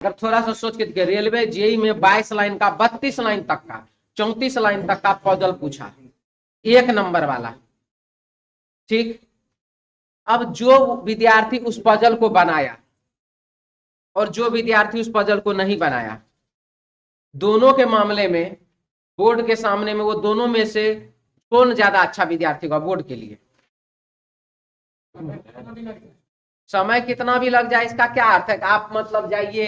अगर थोड़ा सा सोच के देखिए, रेलवे जेई में 22 लाइन का 32 लाइन तक का 34 लाइन तक का पजल पूछा, 1 नंबर वाला। ठीक, अब जो विद्यार्थी उस पजल को बनाया और जो विद्यार्थी उस पजल को नहीं बनाया, दोनों के मामले में बोर्ड के सामने में वो दोनों में से कौन ज्यादा अच्छा विद्यार्थी होगा बोर्ड के लिए? समय कितना भी लग जाए इसका क्या अर्थ है कि आप मतलब जाइए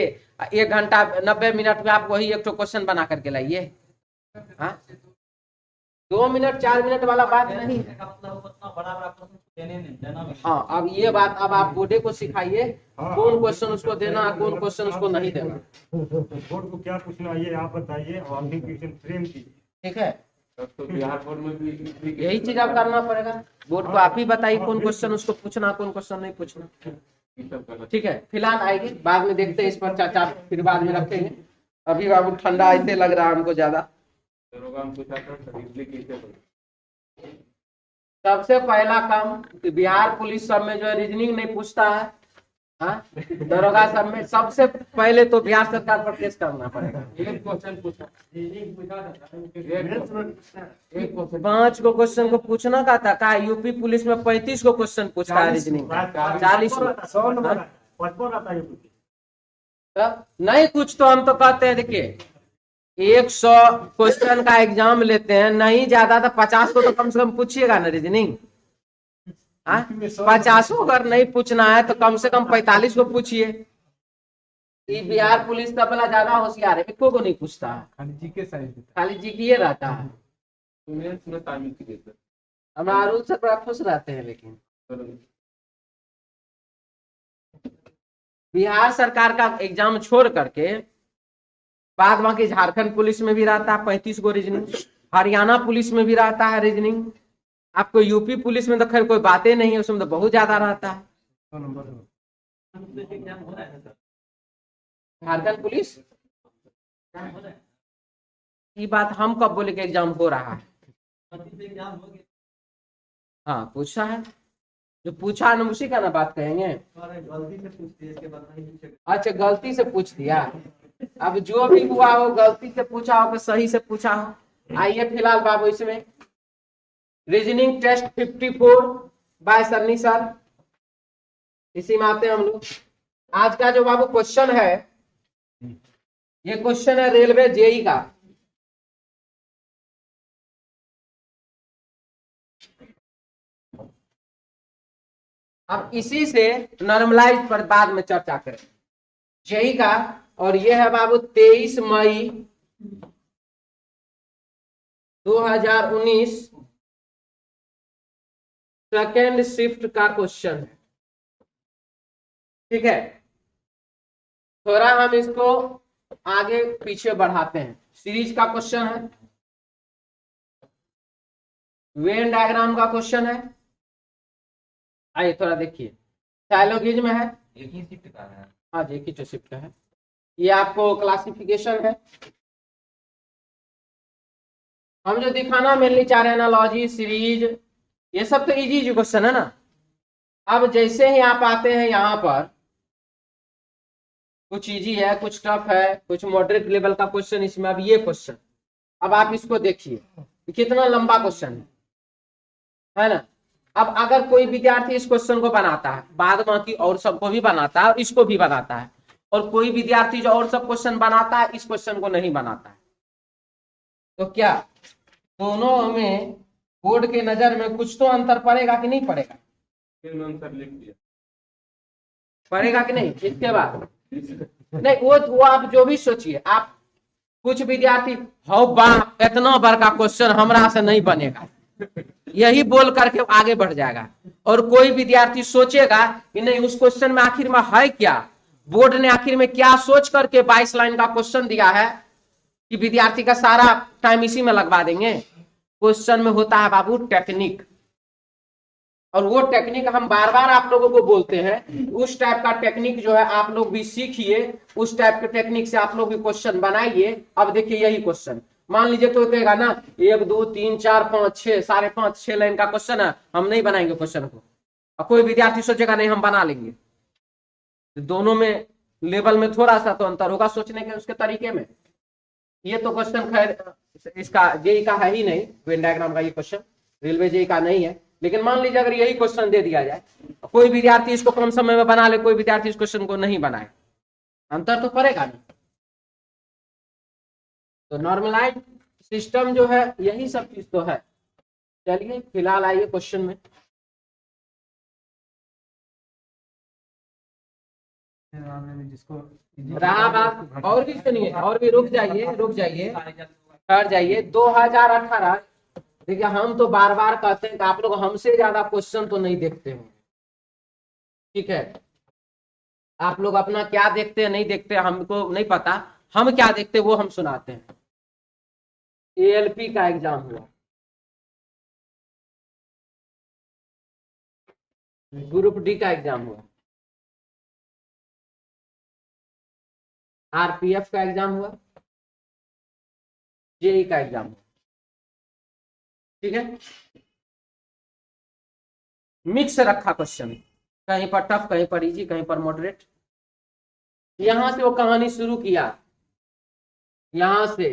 1 घंटा 90 मिनट में आप वही एक तो क्वेश्चन बना करके लाइए। 2 मिनट 4 मिनट वाला बात नहीं है। हाँ, अब ये बात अब आप बोर्डे को सिखाइए कौन क्वेश्चन उसको देना, कौन क्वेश्चन उसको नहीं देना। बोर्ड को क्या पूछना ये आप बताइए और हम भी क्वेश्चन फ्रेम कीजिए। ठीक है, तो बिहार बोर्ड में भी यही चीज आप करना पड़ेगा। बोर्ड को आप ही बताइए कौन क्वेश्चन उसको पूछना, कौन क्वेश्चन नहीं पूछना। ठीक है, फिलहाल आएगी, बाद में देखते हैं इस पर चर्चा, फिर बाद में रखेंगे। अभी बाबू ठंडा ऐसे लग रहा है हमको ज्यादा। सबसे पहला काम बिहार पुलिस सब में जो है रीजनिंग नहीं पूछता है। हाँ, दरोगा सब में सबसे पहले तो बिहार सरकार पर केस करना पड़ेगा। एक क्वेश्चन पूछा, 5 को क्वेश्चन को पूछना का था, कहा यूपी पुलिस में 35 को क्वेश्चन पूछता है रीजनिंग, 40 नहीं कुछ तो हम तो कहते हैं देखिए 100 क्वेश्चन का एग्जाम लेते हैं, नहीं ज्यादा तो 50 को तो कम से कम पूछिएगा ना रीजनिंग। 50 अगर नहीं पूछना है तो कम से कम 45 को पूछिए। बिहार पुलिस का भला ज्यादा होशियार है, इको को नहीं पूछता है, खाली जीके रहता है। हमारा रूल से बड़ा खुश रहते हैं। लेकिन बिहार सरकार का एग्जाम छोड़ करके बाद बाकी झारखंड पुलिस में भी रहता है 35 को रीजनिंग, हरियाणा पुलिस में भी रहता है रीजनिंग, आपको यूपी पुलिस में तो खैर कोई बातें नहीं है, उसमें तो बहुत ज्यादा रहता है। झारखंड पुलिस की बात हम कब बोले कि एग्जाम हो रहा है? हाँ पूछा है, जो पूछा है ना उसी का ना बात कहेंगे। अच्छा गलती से पूछ दिया, अब जो भी हुआ हो गलती से पूछा हो कि सही से पूछा हो। आइए फिलहाल बाबू इसमें reasoning test 54 by Sunny sir, इसी में आते हैं हम लोग। आज का जो बाबू क्वेश्चन है, ये क्वेश्चन है रेलवे जेई का। अब इसी से नॉर्मलाइज पर बाद में चर्चा करें जेई का, और ये है बाबू 23 मई 2019 सेकेंड शिफ्ट का क्वेश्चन है। ठीक है, थोड़ा हम इसको आगे पीछे बढ़ाते हैं। सीरीज का क्वेश्चन है, वेन डायग्राम का क्वेश्चन है। आइए थोड़ा देखिए, साइलोगिज्म है, एक ही शिफ्ट का है। हाँ जी एक ही शिफ्ट का है। ये आपको क्लासिफिकेशन है, हम जो दिखाना मेनली चाह रहे हैं एनालॉजी सीरीज, ये सब तो इजी क्वेश्चन है ना। अब जैसे ही आप आते हैं यहाँ पर, कुछ इजी है कुछ टफ है, कुछ मॉडरेट लेवल का क्वेश्चन इसमें। अब ये क्वेश्चन, अब आप इसको देखिए कितना लंबा क्वेश्चन है ना। अब अगर कोई विद्यार्थी इस क्वेश्चन को बनाता है, बाद बाकी और सबको भी बनाता है और इसको भी बनाता है, और कोई विद्यार्थी जो और सब क्वेश्चन बनाता है इस क्वेश्चन को नहीं बनाता है, तो क्या दोनों में बोर्ड के नजर में कुछ तो अंतर पड़ेगा कि नहीं पड़ेगा? अंतर लिख दिया, पड़ेगा कि नहीं? इसके बाद नहीं, वो आप जो भी सोचिए, आप कुछ विद्यार्थी हो बाप इतना बड़ा क्वेश्चन हमरा से नहीं बनेगा, यही बोल करके आगे बढ़ जाएगा। और कोई विद्यार्थी सोचेगा कि नहीं उस क्वेश्चन में आखिर में है क्या, बोर्ड ने आखिर में क्या सोच करके 22 लाइन का क्वेश्चन दिया है कि विद्यार्थी का सारा टाइम इसी में लगवा देंगे। क्वेश्चन में होता है बाबू टेक्निक, और वो टेक्निक हम बार बार आप लोगों को बोलते हैं, उस टाइप का टेक्निक जो है आप लोग भी सीखिए, उस टाइप के टेक्निक से आप लोग भी क्वेश्चन बनाइए। अब देखिए यही क्वेश्चन मान लीजिए तो कहेगा ना 1 2 3 4 5 6 साढ़े 5 6 लाइन का क्वेश्चन है, हम नहीं बनाएंगे क्वेश्चन को, और कोई विद्यार्थी सोचेगा नहीं हम बना लेंगे। दोनों में लेवल में थोड़ा सा तो अंतर होगा सोचने के उसके तरीके में। ये तो क्वेश्चन खैर इसका जेई का है ही नहीं, वेन डायग्राम का ये क्वेश्चन रेलवे जेई का नहीं है, लेकिन मान लीजिए अगर यही क्वेश्चन दे दिया जाए, कोई विद्यार्थी इसको कम समय में बना ले, कोई विद्यार्थी इस क्वेश्चन को नहीं बनाए, अंतर तो पड़ेगा ना। तो नॉर्मलाइज सिस्टम जो है यही सब चीज तो है। चलिए फिलहाल आइए क्वेश्चन में। जिसको रहा बात, और भी सुनिए, और भी रुक जाइए ठहर जाइए। 2018, देखिए हम तो बार बार कहते हैं कि आप लोग हमसे ज्यादा क्वेश्चन तो नहीं देखते हो, ठीक है। आप लोग अपना क्या देखते हैं नहीं देखते हमको नहीं पता, हम क्या देखते वो हम सुनाते हैं। एएलपी का एग्जाम हुआ, ग्रुप डी का एग्जाम हुआ, आरपीएफ का एग्जाम हुआ, जेई का एग्जाम हुआ, ठीक है। मिक्स रखा क्वेश्चन, कहीं पर टफ, कहीं पर इजी, कहीं पर मॉडरेट। यहां से वो कहानी शुरू किया, यहां से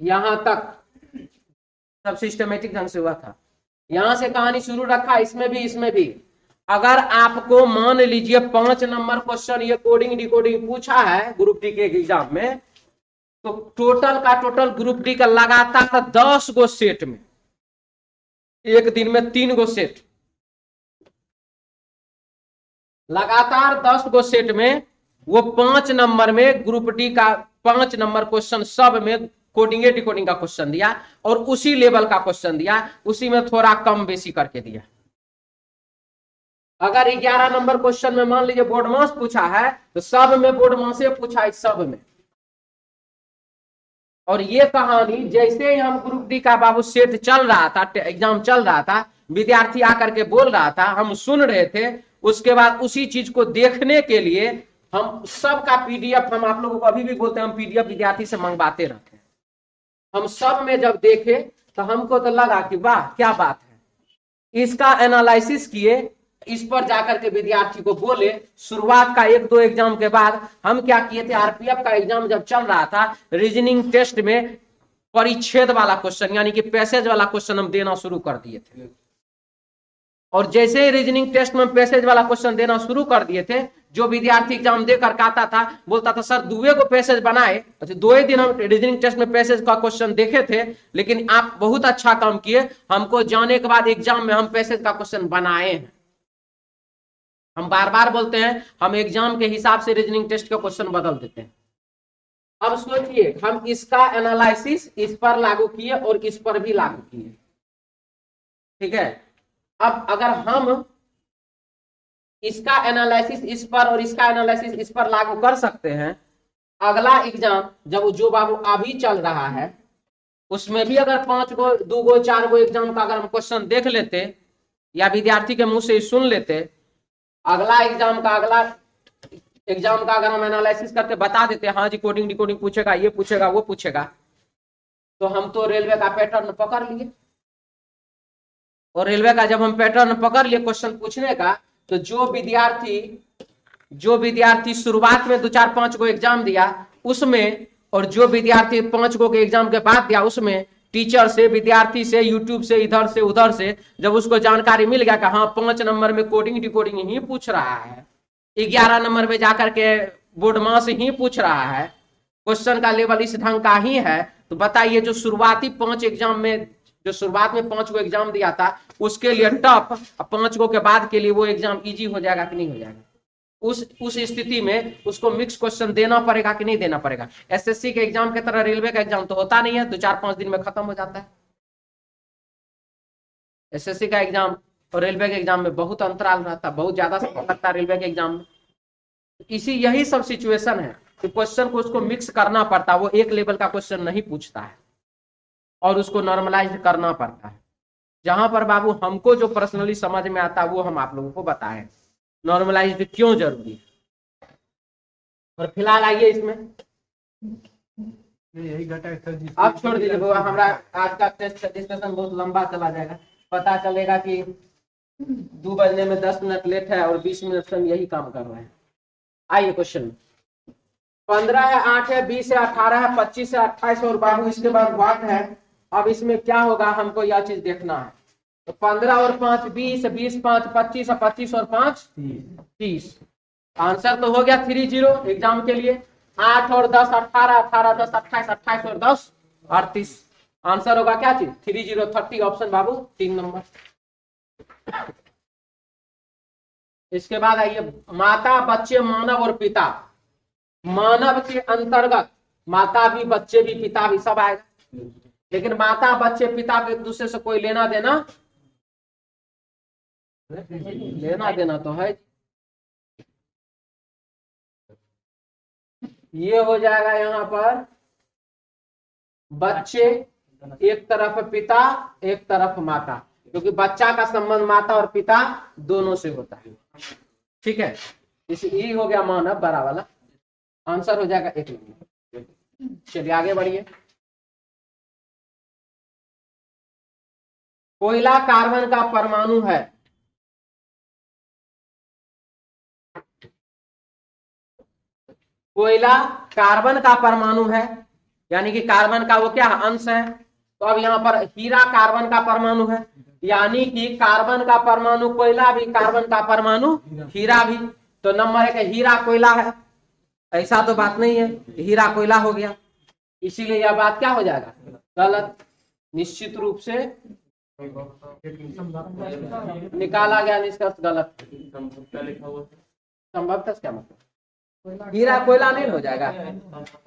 यहां तक सब सिस्टमेटिक ढंग से हुआ था। यहां से कहानी शुरू रखा, इसमें भी अगर आपको मान लीजिए 5 नंबर क्वेश्चन ये कोडिंग डिकोडिंग पूछा है ग्रुप डी के एग्जाम में, तो टोटल का टोटल ग्रुप डी का लगातार 10 गो सेट में, एक दिन में 3 गो सेट, लगातार 10 गो सेट में वो 5 नंबर में ग्रुप डी का 5 नंबर क्वेश्चन सब में कोडिंग डिकोडिंग का क्वेश्चन दिया, और उसी लेवल का क्वेश्चन दिया, उसी में थोड़ा कम बेसी करके दिया। अगर 11 नंबर क्वेश्चन में मान लीजिए बोर्ड मास पूछा है, तो सब में बोर्ड मास पूछा है, सब में। और ये कहानी जैसे ही हम ग्रुप डी का बाबू सेट चल रहा था, एग्जाम चल रहा था, विद्यार्थी आकर के बोल रहा था, हम सुन रहे थे, उसके बाद उसी चीज को देखने के लिए हम सब का पीडीएफ, हम आप लोगों को अभी भी बोलते हैं, हम पीडीएफ विद्यार्थी से मंगवाते रहते हैं। हम सब में जब देखे तो हमको तो लगा कि वाह क्या बात है, इसका एनालिसिस किए, इस पर जाकर के विद्यार्थी को बोले। शुरुआत का 1-2 एग्जाम के बाद हम क्या किए थे, आरपीएफ का एग्जाम जब चल रहा था, रीजनिंग टेस्ट में परिच्छेद वाला क्वेश्चन यानी कि पैसेज वाला क्वेश्चन हम देना शुरू कर दिए थे। और जैसे ही रीजनिंग टेस्ट में पैसेज वाला क्वेश्चन देना शुरू कर दिए थे, जो विद्यार्थी एग्जाम देकर आता था बोलता था सर 2 को पैसेज बनाए। अच्छा 2 ही दिन हम रीजनिंग टेस्ट में पैसेज का क्वेश्चन देखे थे, लेकिन आप बहुत अच्छा काम किए, हमको जाने के बाद एग्जाम में हम पैसेज का क्वेश्चन बनाए हैं। हम बार बार बोलते हैं, हम एग्जाम के हिसाब से रीजनिंग टेस्ट का क्वेश्चन बदल देते हैं। अब सोचिए, हम इसका एनालिसिस इस पर लागू किए और इस पर भी लागू किए, ठीक है। अब अगर हम इसका एनालिसिस इस पर और इसका एनालिसिस इस पर लागू कर सकते हैं, अगला एग्जाम जब जो बाबू अभी चल रहा है उसमें भी अगर 5 गो 2 गो 4 गो एग्जाम का अगर हम क्वेश्चन देख लेते या विद्यार्थी के मुंह से सुन लेते, अगला एग्जाम का अगर हम एनालिसिस करके बता देते, हाँ जी कोडिंग डिकोडिंग पूछेगा, ये पूछेगा, वो पूछेगा, तो हम तो रेलवे का पैटर्न पकड़ लिए। और रेलवे का जब हम पैटर्न पकड़ लिए क्वेश्चन पूछने का, तो जो विद्यार्थी शुरुआत में 2-4-5 गो एग्जाम दिया उसमें, और जो विद्यार्थी 5 गो के एग्जाम के बाद दिया उसमें, टीचर से, विद्यार्थी से, यूट्यूब से, इधर से उधर से जब उसको जानकारी मिल गया कि हाँ 5 नंबर में कोडिंग डिकोडिंग ही पूछ रहा है, 11 नंबर में जाकर के बोर्ड मास ही पूछ रहा है, क्वेश्चन का लेवल इस ढंग का ही है, तो बताइए जो शुरुआती 5 एग्जाम में, जो शुरुआत में 5 गो एग्जाम दिया था उसके लिए टफ, 5 गो के बाद के लिए वो एग्जाम इजी हो जाएगा कि नहीं हो जाएगा? उस स्थिति में उसको मिक्स क्वेश्चन देना पड़ेगा कि नहीं देना पड़ेगा? एसएससी के एग्जाम की तरह रेलवे का एग्जाम तो होता नहीं है, 2-4-5 दिन में खत्म हो जाता है। एसएससी का एग्जाम और रेलवे के एग्जाम में बहुत अंतराल रहता है, बहुत ज्यादा समय लगता है रेलवे के एग्जाम में। यही सब सिचुएशन है कि क्वेश्चन को उसको मिक्स करना पड़ता है, वो एक लेवल का क्वेश्चन नहीं पूछता है और उसको नॉर्मलाइज करना पड़ता है। जहां पर बाबू हमको जो पर्सनली समझ में आता है वो हम आप लोगों को बताएं, नॉर्मलाइज्ड क्यों जरूरी है। और फिलहाल आइए इसमें, यही घटा सर जी। आप छोड़ दीजिए बाबा, हमारा आज का टेस्ट डिस्कशन बहुत लंबा चला जाएगा, पता चलेगा कि 2 बजने में 10 मिनट लेट है और 20 मिनट से हम यही काम कर रहे हैं। आइए क्वेश्चन, 15 है, 8 है, 20 है, 18 है, 25 है, 28 और बाबू इसके बाद वाट है। अब इसमें क्या होगा हमको यह चीज देखना है। तो 15 और 5 20, 20 5 25, 25 और 5 30। आंसर तो हो गया 30 एग्जाम के लिए। 8 और 10 18, 18 10 28, 28 और 10 38। आंसर होगा क्या चीज 30 30 ऑप्शन बाबू 3 नंबर। इसके बाद आइए माता बच्चे मानव और पिता। मानव के अंतर्गत माता भी बच्चे भी पिता भी सब आएगा, लेकिन माता बच्चे पिता को एक दूसरे से कोई लेना देना तो है। ये हो जाएगा यहाँ पर बच्चे एक तरफ पिता एक तरफ माता, क्योंकि बच्चा का संबंध माता और पिता दोनों से होता है। ठीक है, इस ये हो गया मानव बड़ा वाला। आंसर हो जाएगा 1 नंबर। चलिए आगे बढ़िए। कोयला कार्बन का परमाणु है। कोयला कार्बन का परमाणु है, यानी कि कार्बन का वो क्या अंश है। तो अब यहाँ पर हीरा कार्बन का परमाणु है, यानी कि कार्बन का परमाणु कोयला भी, कार्बन का परमाणु हीरा भी। तो नंबर 1 हीरा कोयला है, ऐसा तो बात नहीं है, हीरा कोयला हो गया। इसीलिए यह बात क्या हो जाएगा गलत, निश्चित रूप से निकाला गया निष्कर्ष गलत। संभवतः लिखा हुआ है। संभवतः क्या मतलब, हीरा कोयला नहीं हो जाएगा।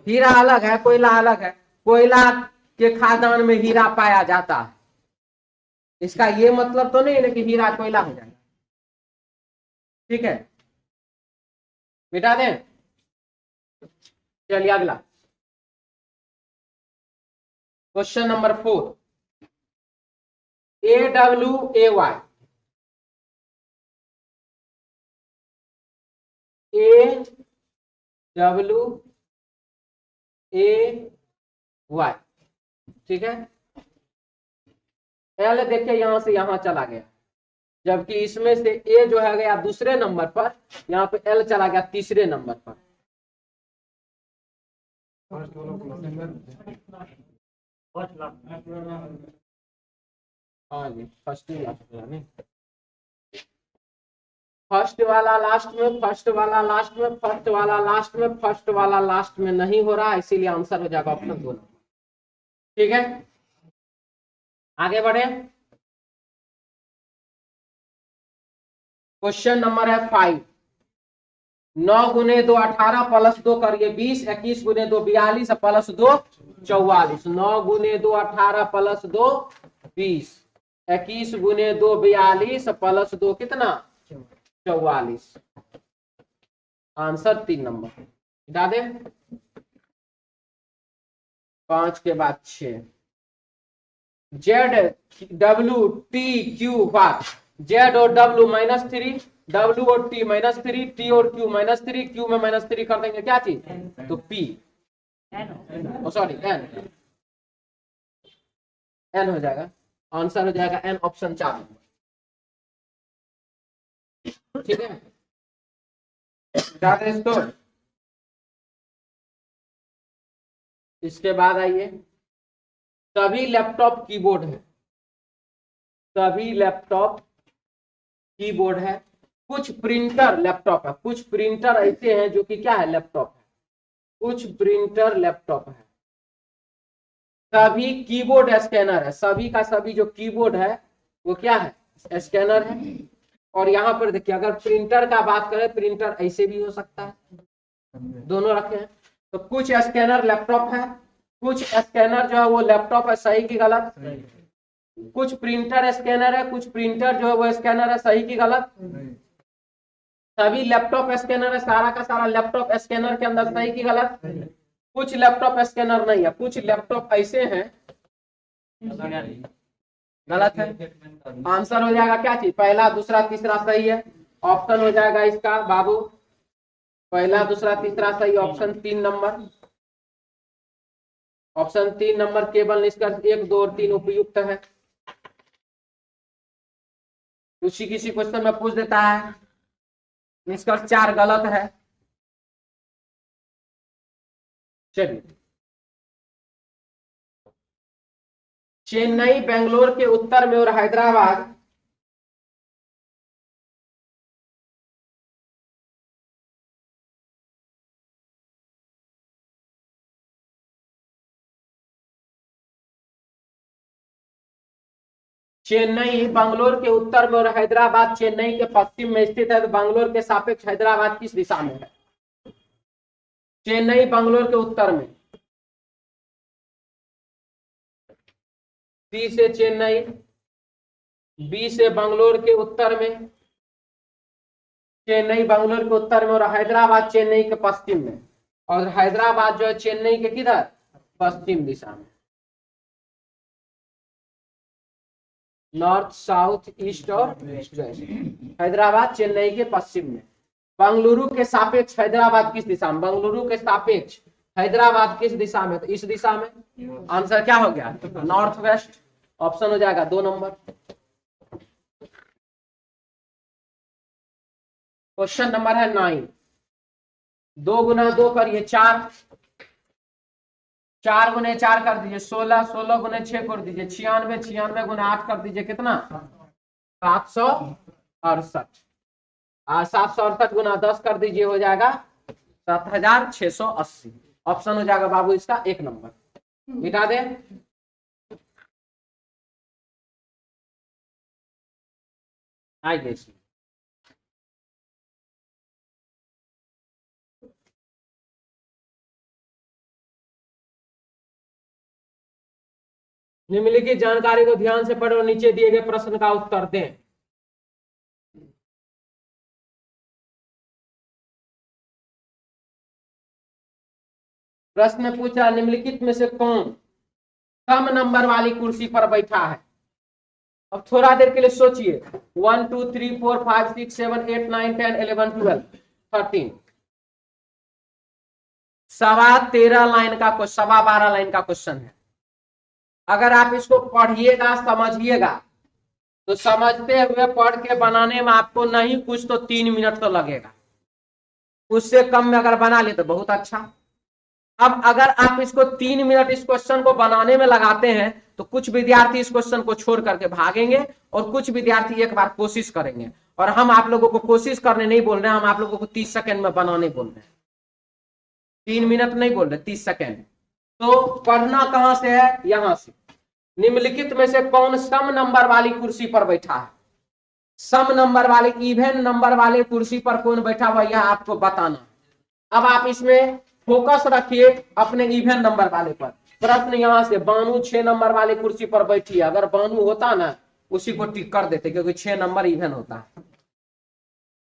हीरा अलग है, कोयला अलग है। कोयला के खादान में हीरा पाया जाता है, इसका ये मतलब तो नहीं है कि हीरा कोयला हो जाएगा। ठीक है, मिटा दें। चलिए अगला क्वेश्चन नंबर 4। AWAY AWAY, ठीक है। एल देखिए यहां से यहां चला गया, जबकि इसमें से ए जो है गया दूसरे नंबर पर, यहाँ पे एल चला गया तीसरे नंबर पर। हाँ जी, फर्स्ट वाला लास्ट में, फर्स्ट वाला लास्ट में, फर्स्ट वाला लास्ट में, फर्स्ट वाला लास्ट में नहीं हो रहा, इसीलिए आंसर हो जाएगा ऑप्शन 2 नंबर। ठीक है, आगे बढ़े। क्वेश्चन नंबर है 5। 9 गुने 2 18 प्लस 2 करिए 20, 21 गुने 2 42 प्लस 2 44। 9 गुने 2 18 प्लस 2 20, 21 गुने 2 42 प्लस 2 कितना 44। Answer 3 number. हटा दे। 5 के बाद 6। ZWTQ बात, Z और W -3, W और T -3, T और Q -3, Q में -3 कर देंगे क्या चीज तो P, सॉरी N हो जाएगा। आंसर हो जाएगा N, ऑप्शन 4 नंबर। ठीक है, इसके बाद आइए, सभी लैपटॉप कीबोर्ड है। सभी लैपटॉप कीबोर्ड है। कुछ प्रिंटर लैपटॉप है, कुछ प्रिंटर ऐसे हैं जो कि क्या है लैपटॉप है, कुछ प्रिंटर लैपटॉप है। सभी कीबोर्ड स्कैनर है, सभी का सभी जो कीबोर्ड है वो क्या है स्कैनर है। और यहाँ पर देखिए अगर प्रिंटर का बात करें, प्रिंटर ऐसे भी हो सकता है, दोनों रखे हैं। तो कुछ स्कैनर लैपटॉप है, कुछ स्कैनर जो है वो लैपटॉप है, सही की गलत। कुछ प्रिंटर स्कैनर है, कुछ प्रिंटर जो है वो स्कैनर है, सही की गलत। सभी लैपटॉप स्कैनर है, सारा का सारा लैपटॉप स्कैनर के अंदर, सही की गलत। कुछ लैपटॉप स्कैनर नहीं है, कुछ लैपटॉप ऐसे हैं गलत है। आंसर हो जाएगा क्या चीज, पहला दूसरा तीसरा सही है। ऑप्शन हो जाएगा इसका बाबू पहला दूसरा तीसरा सही, ऑप्शन 3 नंबर। ऑप्शन 3 नंबर केवल निष्कर्ष 1 2 और 3 उपयुक्त है। किसी क्वेश्चन में पूछ देता है निष्कर्ष 4 गलत है। चलिए, चेन्नई बेंगलोर के उत्तर में और हैदराबाद चेन्नई बंगलोर के उत्तर में और हैदराबाद चेन्नई के पश्चिम में स्थित है। तो बंगलोर के सापेक्ष हैदराबाद किस दिशा में है? चेन्नई बंगलोर के उत्तर में, सी से चेन्नई, बी से बंगलोर के उत्तर में, चेन्नई बंगलोर के उत्तर में और हैदराबाद चेन्नई के पश्चिम में। और हैदराबाद जो है चेन्नई के किधर? पश्चिम दिशा में, नॉर्थ साउथ ईस्ट और वेस्ट। हैदराबाद चेन्नई के पश्चिम में। बंगलुरु के सापेक्ष हैदराबाद किस दिशा में? बंगलुरु के सापेक्ष हैदराबाद किस दिशा में? तो इस दिशा में। आंसर क्या हो गया? North west. ऑप्शन हो जाएगा 2 नंबर। क्वेश्चन नंबर है 9। 2 गुना 2 करिए 4, 4 गुने 4 कर दीजिए 16, 16 गुने 6 कर दीजिए 96, 96 गुना 8 कर दीजिए कितना? 768। 768 गुना 10 कर दीजिए हो जाएगा 7680। ऑप्शन हो जाएगा बाबू इसका 1 नंबर। मिटा दे। आइए, निम्नलिखित जानकारी को ध्यान से पढ़ो और नीचे दिए गए प्रश्न का उत्तर दें। प्रश्न पूछा, निम्नलिखित में से कौन कम नंबर वाली कुर्सी पर बैठा है? अब थोड़ा देर के लिए सोचिए। 1 2 3 4 5 6 7 8 9 10 11 12 13 13.25 लाइन का क्वेश्चन, 12.25 लाइन का क्वेश्चन है। अगर आप इसको पढ़िएगा, समझिएगा, तो समझते हुए पढ़ के बनाने में आपको नहीं कुछ तो 3 मिनट तो लगेगा। उससे कम में अगर बना ले तो बहुत अच्छा। अब अगर आप इसको 3 मिनट इस क्वेश्चन को बनाने में लगाते हैं तो कुछ विद्यार्थी इस क्वेश्चन को छोड़ करके भागेंगे और कुछ विद्यार्थी एक बार कोशिश करेंगे। और हम आप लोगों को कोशिश करने नहीं बोल रहे हैं, हम आप लोगों को 30 सेकंड में बनाने बोल रहे हैं। 3 मिनट नहीं बोल रहे, 30 सेकंड। तो पढ़ना कहां से है? यहां से। निम्नलिखित में से कौन सम नंबर वाली कुर्सी पर बैठा है? सम नंबर वाले, इवन नंबर वाले कुर्सी पर कौन बैठा हुआ यह आपको बताना। अब आप इसमें फोकस रखिए अपने इवन नंबर वाले पर। प्रश्न यहां से, बानू 6 नंबर वाले कुर्सी पर बैठी है। अगर बानू होता ना उसी को टिक कर देते, क्योंकि 6 नंबर इवन होता है।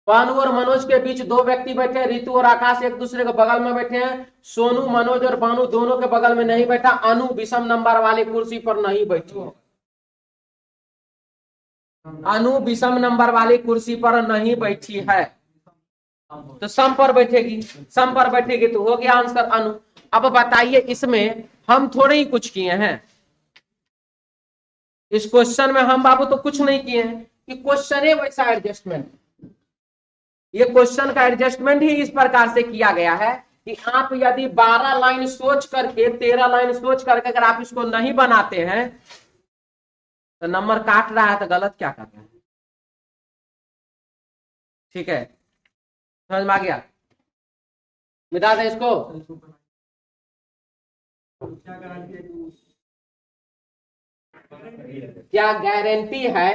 बानू और मनोज के बीच 2 व्यक्ति बैठे हैं। रितु और आकाश एक दूसरे के बगल में बैठे हैं। सोनू, मनोज और बानू दोनों के बगल में नहीं बैठा। अनु विषम नंबर वाले कुर्सी पर नहीं बैठी है। अनु विषम नंबर वाली कुर्सी पर नहीं बैठी है, तो सम पर बैठेगी। सम पर बैठेगी तो हो गया आंसर अनु। अब बताइए, इसमें हम थोड़े ही कुछ किए हैं। इस क्वेश्चन में हम बाबू तो कुछ नहीं किए हैं कि क्वेश्चन है वैसा एडजस्टमेंट। ये क्वेश्चन का एडजस्टमेंट ही इस प्रकार से किया गया है कि आप यदि 12 लाइन सोच करके, 13 लाइन सोच करके अगर आप इसको नहीं बनाते हैं तो नंबर काट रहा है तो गलत क्या कर रहा है। ठीक है, समझ में आ गया? मिटा दे इसको। क्या गारंटी है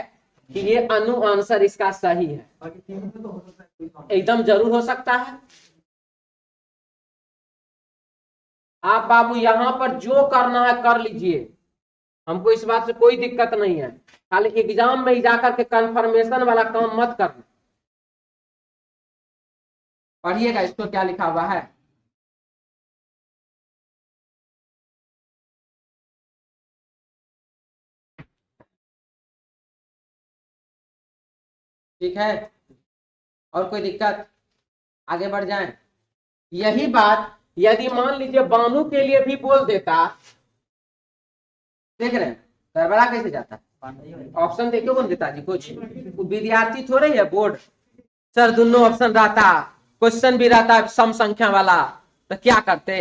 कि ये अनु आंसर इसका सही है? एकदम जरूर हो सकता है। आप बाबू यहां पर जो करना है कर लीजिए, हमको इस बात से कोई दिक्कत नहीं है। खाली एग्जाम में जाकर के कंफर्मेशन वाला काम मत करना। पढ़िएगा इसको क्या लिखा हुआ है। ठीक है, और कोई दिक्कत? आगे बढ़ जाएं। यही बात यदि मान लीजिए बानू के लिए भी बोल देता, देख रहे हैं गड़बड़ा कैसे जाता है। ऑप्शन देखो कौन देता जी? कुछ विद्यार्थी थोड़े है बोर्ड। सर दोनों ऑप्शन रहता, क्वेश्चन भी रहता सम संख्या वाला, तो क्या करते?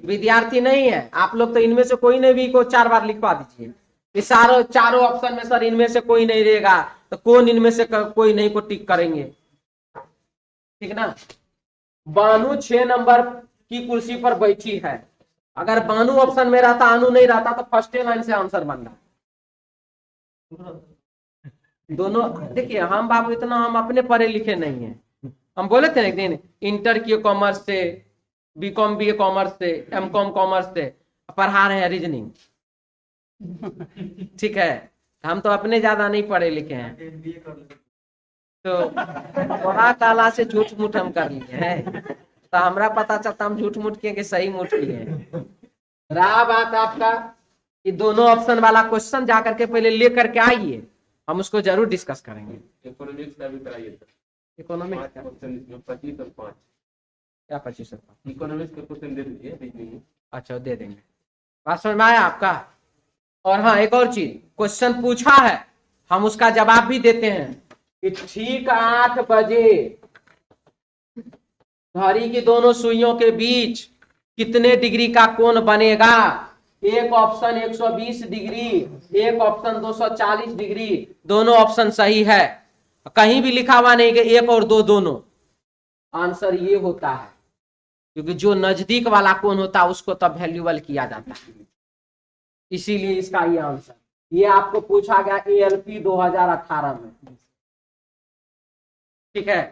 विद्यार्थी नहीं है आप लोग, तो इनमें से कोई ने भी को 4 बार लिखवा दीजिए। इस चारों ऑप्शन में सर इनमें से कोई नहीं रहेगा तो कौन इनमें से कोई नहीं को टिक करेंगे, ठीक ना। बानू 6 नंबर की कुर्सी पर बैठी है। अगर बानू ऑप्शन में रहता, अनु नहीं रहता, तो फर्स्ट लाइन से आंसर बन रहा। दोनों देखिए, हम बाबू इतना हम अपने पढ़े लिखे नहीं है। हम बोले थे ना एक दिन, इंटर किए कॉमर्स से, बीकॉम बीए कॉमर्स से, एमकॉम कॉमर्स से, पढ़ा रहे हैं रीजनिंग, ठीक है। हम तो अपने ज्यादा नहीं पढ़े लिखे हैं, तो थोड़ा काला से झूठ मूठ हम कर लिए हैं, तो हमरा पता चलता हम झूठ मूठ किए कि सही मूठ किए। रहा बात आपका कि दोनों ऑप्शन वाला क्वेश्चन जाकर के पहले लेकर के आइए, हम उसको जरूर डिस्कस करेंगे। इकोनॉमिक्स का भी कराइए सर। इकोनॉमिक्स 5 क्वेश्चन इसमें 25 और 5। क्या 25? इकोनॉमिक्स का क्वेश्चन दे दीजिए रीजनिंग में। अच्छा दे देंगे, बात समझ में आया आपका। और हाँ एक और चीज, क्वेश्चन पूछा है हम उसका जवाब भी देते हैं कि ठीक 8 बजे घड़ी की दोनों सुइयों के बीच कितने डिग्री का कोण बनेगा। एक ऑप्शन 120 डिग्री, एक ऑप्शन 240 डिग्री, दोनों ऑप्शन सही है। कहीं भी लिखा हुआ नहीं कि 1 और 2 दोनों। आंसर ये होता है, क्योंकि जो नजदीक वाला कोण होता है उसको तब वैल्यूएबल किया जाता है, इसीलिए इसका ये आंसर। ये आपको पूछा गया ALP 2018 में, ठीक है।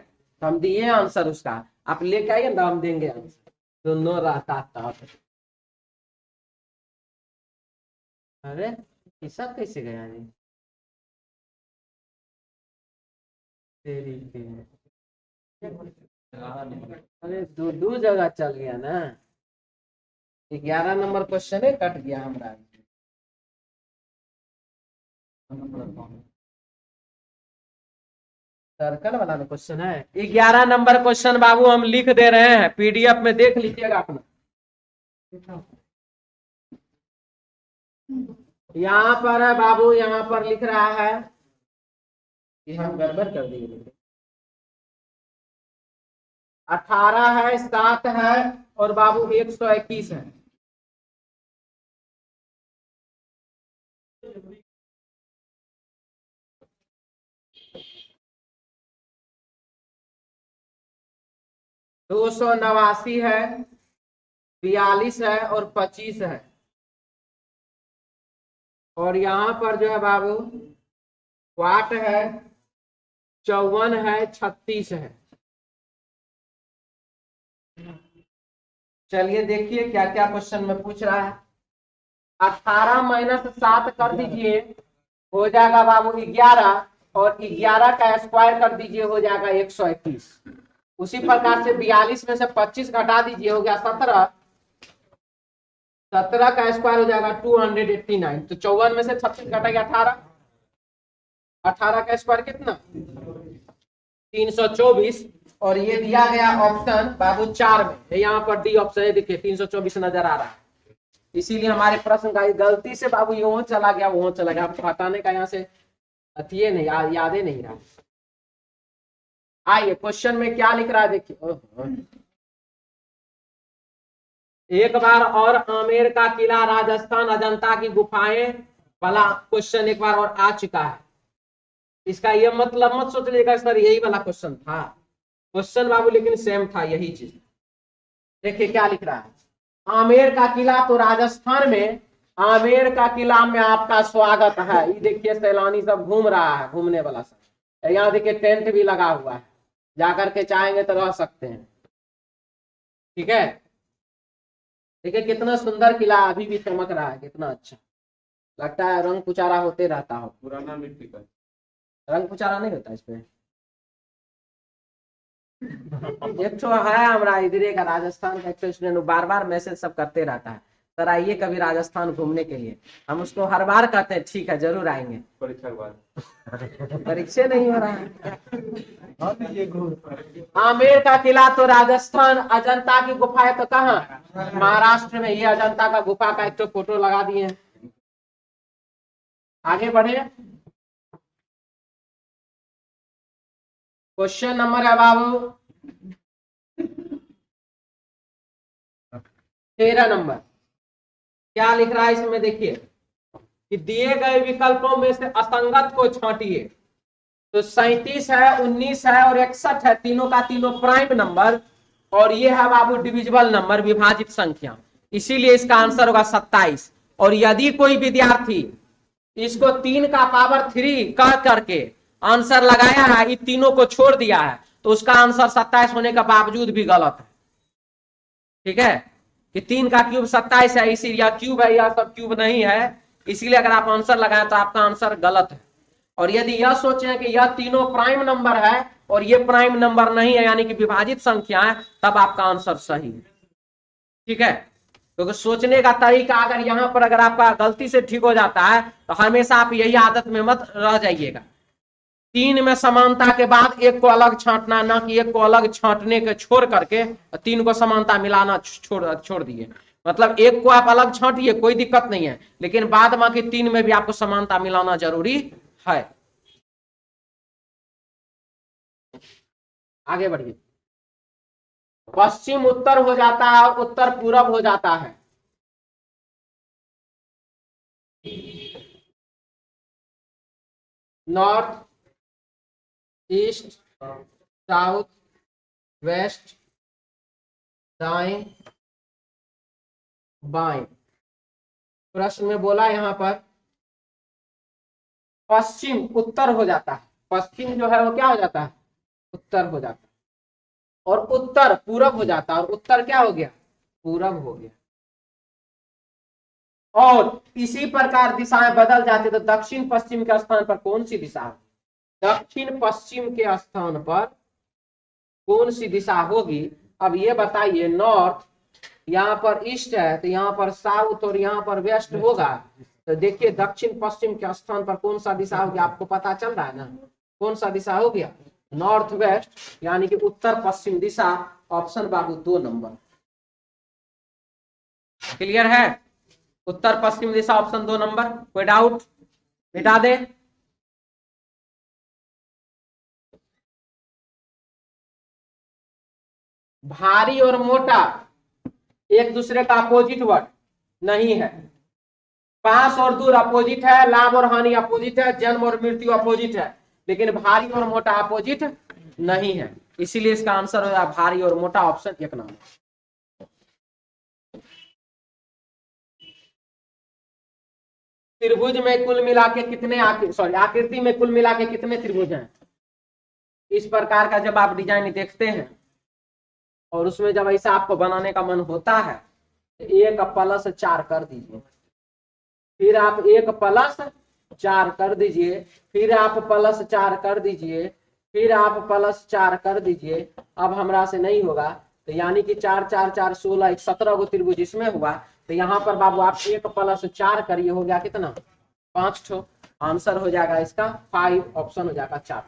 तो हम दिए आंसर उसका, आप लेके आइए ना, हम देंगे आंसर। दोनों रहता तब। अरे ये सब कैसे गया जी, तेरी के। अरे दो जगह चल गया ना। 11 नंबर क्वेश्चन है, कट गया हमारा। सर्कल वाला क्वेश्चन है 11 नंबर क्वेश्चन बाबू, हम लिख दे रहे हैं, PDF में देख लीजिएगा अपना। यहाँ पर है बाबू, यहाँ पर लिख रहा है कि हम गड़बड़ कर दिए। 18 है, 7 है और बाबू 121 है। दो 289 है, 42 है और 25 है। और यहाँ पर जो है बाबू वाट है, 54 है, 36 है। चलिए देखिए क्या क्या क्वेश्चन में पूछ रहा है। 18 माइनस 7 कर दीजिए, हो जाएगा बाबू 11, और 11 का स्क्वायर कर दीजिए, हो जाएगा 121। उसी प्रकार से 42 में से 25 घटा दीजिए, हो गया 17। 17 का स्क्वायर हो जाएगा 289। तो 54 में से 36 घटेगा 18। 18 का स्क्वायर कितना? 324। और ये दिया गया ऑप्शन बाबू 4 में, यहाँ पर डी ऑप्शन है, देखिए 324 नजर आ रहा है। इसीलिए हमारे प्रश्न का गलती से बाबू यूं चला गया, वो चला गया। आपको हटाने का यहाँ से अतिये नहीं, यादें नहीं रहा। आइए क्वेश्चन में क्या लिख रहा है देखिए। एक बार और आमेर का किला, राजस्थान, अजंता की गुफाएं वाला क्वेश्चन एक बार और आ चुका है। इसका ये मतलब मत सोच लीजिएगा सर यही वाला क्वेश्चन था, क्वेश्चन बाबू लेकिन सेम था, यही चीज। देखिए क्या लिख रहा है। आमेर का किला, तो राजस्थान में आमेर का किला में आपका स्वागत है। ये देखिए सैलानी सब घूम रहा है, घूमने वाला सब। यहाँ देखिए टेंट भी लगा हुआ है, जाकर के चाहेंगे तो रह सकते हैं, ठीक है। देखिए कितना सुंदर किला, अभी भी चमक रहा है, कितना अच्छा लगता है। रंग पुचारा होते रहता हो। पुराना मिट्टी का। रंग पुचारा नहीं होता इसपे। एक तो है हमारा इधर का राजस्थान का एक स्टूडेंट, बार बार मैसेज सब करते रहता है, सर आइए कभी राजस्थान घूमने के लिए। हम उसको हर बार कहते हैं ठीक है जरूर आएंगे। परीक्षा के बाद परीक्षा नहीं हो रहा है। आमेर का किला तो राजस्थान, अजंता की गुफा है तो कहाँ? महाराष्ट्र में। ये अजंता का गुफा का एक तो फोटो लगा दिए हैं। आगे बढ़े, क्वेश्चन नंबर है बाबू 13 नंबर क्या लिख रहा है इसमें, देखिए कि दिए गए विकल्पों में से असंगत को छांटिए। तो 37 है, 19 है और 61 है, तीनों का तीनों प्राइम नंबर, और ये है बाबू डिविजिबल नंबर, विभाजित संख्या, इसीलिए इसका आंसर होगा 27। और यदि कोई विद्यार्थी इसको 3 का पावर 3 कह करके आंसर लगाया है, इन तीनों को छोड़ दिया है, तो उसका आंसर 27 होने के बावजूद भी गलत है। ठीक है, कि 3 का क्यूब 27 है, इसी या क्यूब है, यह सब क्यूब नहीं है, इसीलिए अगर आप आंसर लगाएं तो आपका आंसर गलत है। और यदि यह सोचें कि यह तीनों प्राइम नंबर है और ये प्राइम नंबर नहीं है, यानी कि विभाजित संख्या है, तब आपका आंसर सही है। ठीक है, क्योंकि सोचने का तरीका अगर यहां पर अगर आपका गलती से ठीक हो जाता है तो हमेशा आप यही आदत में मत रह जाइएगा। 3 में समानता के बाद 1 को अलग छांटना, ना कि 1 को अलग छांटने के छोड़ करके 3 को समानता मिलाना छोड़ दिए। मतलब 1 को आप अलग छांटिए, कोई दिक्कत नहीं है, लेकिन बाद बाकी 3 में भी आपको समानता मिलाना जरूरी है। आगे बढ़िए। पश्चिम उत्तर हो जाता है और उत्तर पूरब हो जाता है। नॉर्थ, ईस्ट, साउथ, वेस्ट, दाएं, बाएं। प्रश्न में बोला यहां पर पश्चिम उत्तर हो जाता है, पश्चिम जो है वो क्या हो जाता है, उत्तर हो जाता है, और उत्तर पूरब हो जाता है, और उत्तर क्या हो गया, पूरब हो गया। और इसी प्रकार दिशाएं बदल जाती, तो दक्षिण पश्चिम के स्थान पर कौन सी दिशा होगी, दक्षिण पश्चिम के स्थान पर कौन सी दिशा होगी। अब ये बताइए, नॉर्थ यहाँ पर ईस्ट है, तो यहाँ पर साउथ और यहाँ पर वेस्ट होगा, तो देखिए दक्षिण पश्चिम के स्थान पर कौन सा दिशा होगी, आपको पता चल रहा है ना, कौन सा दिशा हो गया, नॉर्थ वेस्ट, यानी कि उत्तर पश्चिम दिशा। ऑप्शन बाबू 2 नंबर। क्लियर है, उत्तर पश्चिम दिशा ऑप्शन 2 नंबर। कोई डाउट, मिटा दे। भारी और मोटा एक दूसरे का अपोजिट वर्ड नहीं है। पास और दूर अपोजिट है, लाभ और हानि अपोजिट है, जन्म और मृत्यु अपोजिट है, लेकिन भारी और मोटा अपोजिट नहीं है, इसीलिए इसका आंसर हो जाए भारी और मोटा, ऑप्शन 1 नंबर। त्रिभुज में कुल मिला के कितने आकृति में कुल मिला के कितने त्रिभुज हैं। इस प्रकार का जब आप डिजाइन देखते हैं और उसमें जब ऐसा आपको बनाने का मन होता है, तो 1+4 कर दीजिए, फिर आप 1+4 कर दीजिए, फिर आप +4 कर दीजिए, फिर आप +4 कर दीजिए। अब हमरा से नहीं होगा, तो यानी कि 4 4 4 16 17 गो त्रिभुज इसमें हुआ, तो यहाँ पर बाबू आप 1+4 करिए, हो गया कितना, 5 ठो। आंसर हो जाएगा इसका 5, ऑप्शन हो जाएगा 4।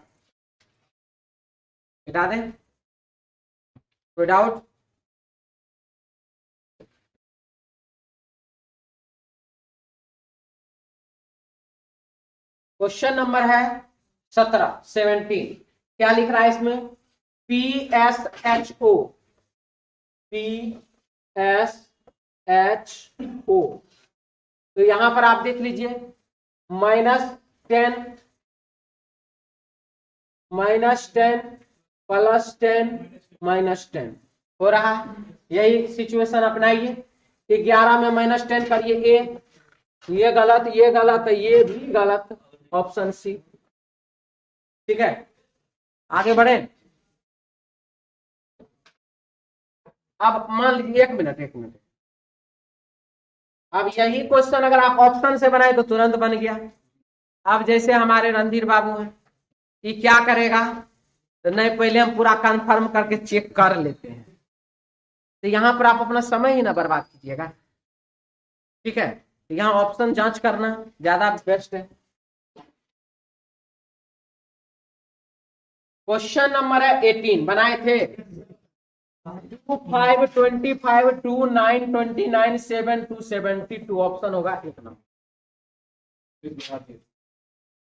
मिटा दें, कोई डाउट। क्वेश्चन नंबर है 17 क्या लिख रहा है इसमें, PSHO, PSHO। तो यहां पर आप देख लीजिए -10 -10 +10 -10 हो रहा है। यही सिचुएशन अपनाइए, 11 में -10 करिए, ये गलत, ये गलत, ये भी गलत, ऑप्शन सी। ठीक है, आगे बढ़े। अब मान लीजिए, एक मिनट, अब यही क्वेश्चन अगर आप ऑप्शन से बनाए तो तुरंत बन गया। अब जैसे हमारे रणधीर बाबू हैं, ये क्या करेगा, तो नहीं, पहले हम पूरा कंफर्म करके चेक कर लेते हैं, तो यहाँ पर आप अपना समय ही ना बर्बाद कीजिएगा। ठीक है, तो यहाँ ऑप्शन जांच करना ज्यादा बेस्ट है। क्वेश्चन नंबर है 18 बनाए थे, 2 5 25 2 9 29 7 2 72, ऑप्शन होगा 1 नंबर।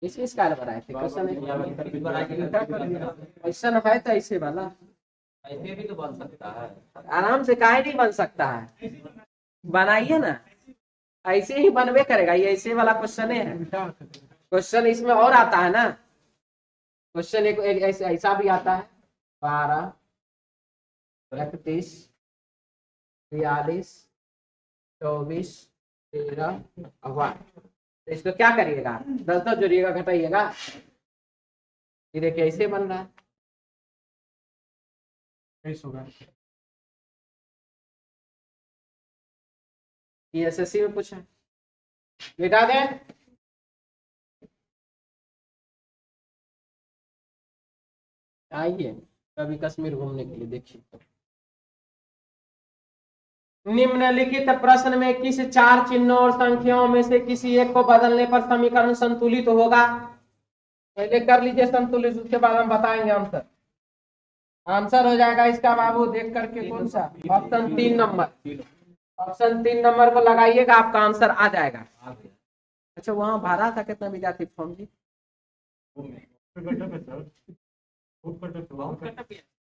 इसी स्टाइल बनाए थे क्वेश्चन है, तो ऐसे वाला ऐसे भी तो बन सकता है, आराम से काहे नहीं बन सकता है। बनाइए ना, ऐसे ही बनवे करेगा, ये ऐसे वाला क्वेश्चन है। क्वेश्चन इसमें और आता है ना, क्वेश्चन एक ऐसा भी आता है 12, 31, 42, 24, 13, 8। तो इसको क्या करिएगा, 10 जोड़िएगा घटाइएगा, ये देखिए ऐसे बन रहा है। ये एसएससी में पूछा, मिटा दें। आइए कभी कश्मीर घूमने के लिए, देखिए निम्नलिखित प्रश्न में किस 4 चिन्हों और संख्याओं में से किसी एक को बदलने पर समीकरण संतुलित होगा। पहले कर लीजिए संतुलित, उसके बाद हम बताएंगे आंसर। आंसर हो जाएगा इसका बाबू देख करके, कौन सा, ऑप्शन 3 नंबर। ऑप्शन 3 नंबर को लगाइएगा, आपका आंसर आ जाएगा। अच्छा वहां भाड़ा था कितना विद्यार्थी फॉर्म जी,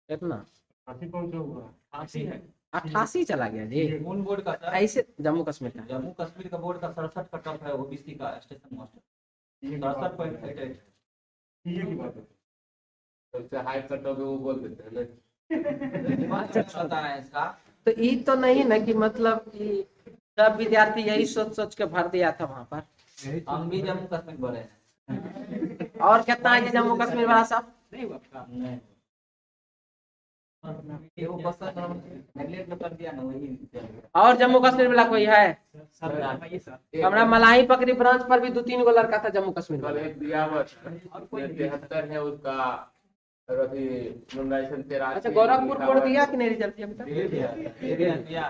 कितना, 88 चला गया जी। कौन बोर्ड का सर? ऐसे जम्मू कश्मीर का, जम्मू कश्मीर का बोर्ड का 67 कट ऑफ है, ओबीसी का स्टेशन मास्टर 67.88। ये की बात है। सबसे हाई कट ऑफ वो बोल देते हैं ना। पता है इसका। तो ये तो नहीं ना कि मतलब कि सब विद्यार्थी यही सोच सोच के भर दिया था वहां पर। हम भी जम्मू कश्मीर बोले हैं। और कितना है जी जम्मू कश्मीर वाला साहब, नहीं हुआ आपका? नहीं। ये वो बस नेगलेक्ट में कर दिया ना, वही। और जम्मू कश्मीर वाला कोई है? हमारा मलाई पकड़ी ब्रांच पर भी 2-3 गो लड़का था जम्मू कश्मीर कल वाला। एक दिया हुआ था, 73 है उसका, और अभी नोमिनेशन 13। अच्छा गोरखपुर बोर्ड दिया कि नहीं रिजल्ट अभी तक? दे दिया।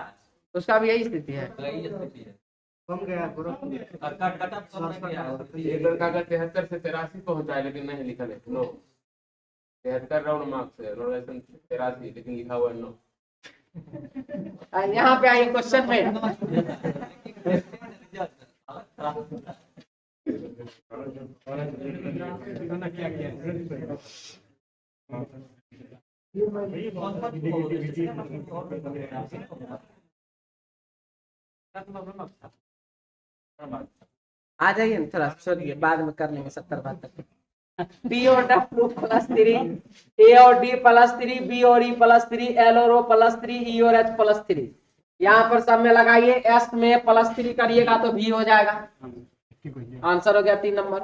उसका भी यही स्थिति है। यही स्थिति है। कम गया गोरखपुर। कट ऑफ कम नहीं गया। एक लड़का का 73 से 83 पहुंचा है, लेकिन नहीं लिखा है नो। 73 राउंड मार्क्स है, नोमिनेशन 83, लेकिन लिखा हुआ है नो। यहाँ पे आइए क्वेश्चन में, क्या किया आ जाइए ना, थोड़ा छोड़िए बाद में कर लेंगे 70-72। बी और डब्ल्यू +3, ए और डी +3, बी और ई +3, एल और ओ +3, ई और एच +3। यहाँ पर सब में लगाइए, एस में +3 करिएगा तो भी हो जाएगा। आंसर हो गया 3 नंबर।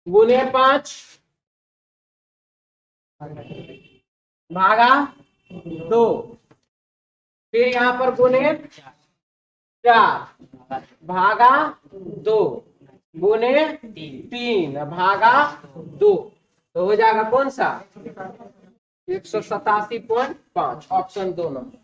गुने 5 भागा 2, फिर यहाँ पर गुने 4 भागा 2, गुने 3 भागा 2, तो हो जाएगा कौन सा, 187.5, ऑप्शन 2 नंबर।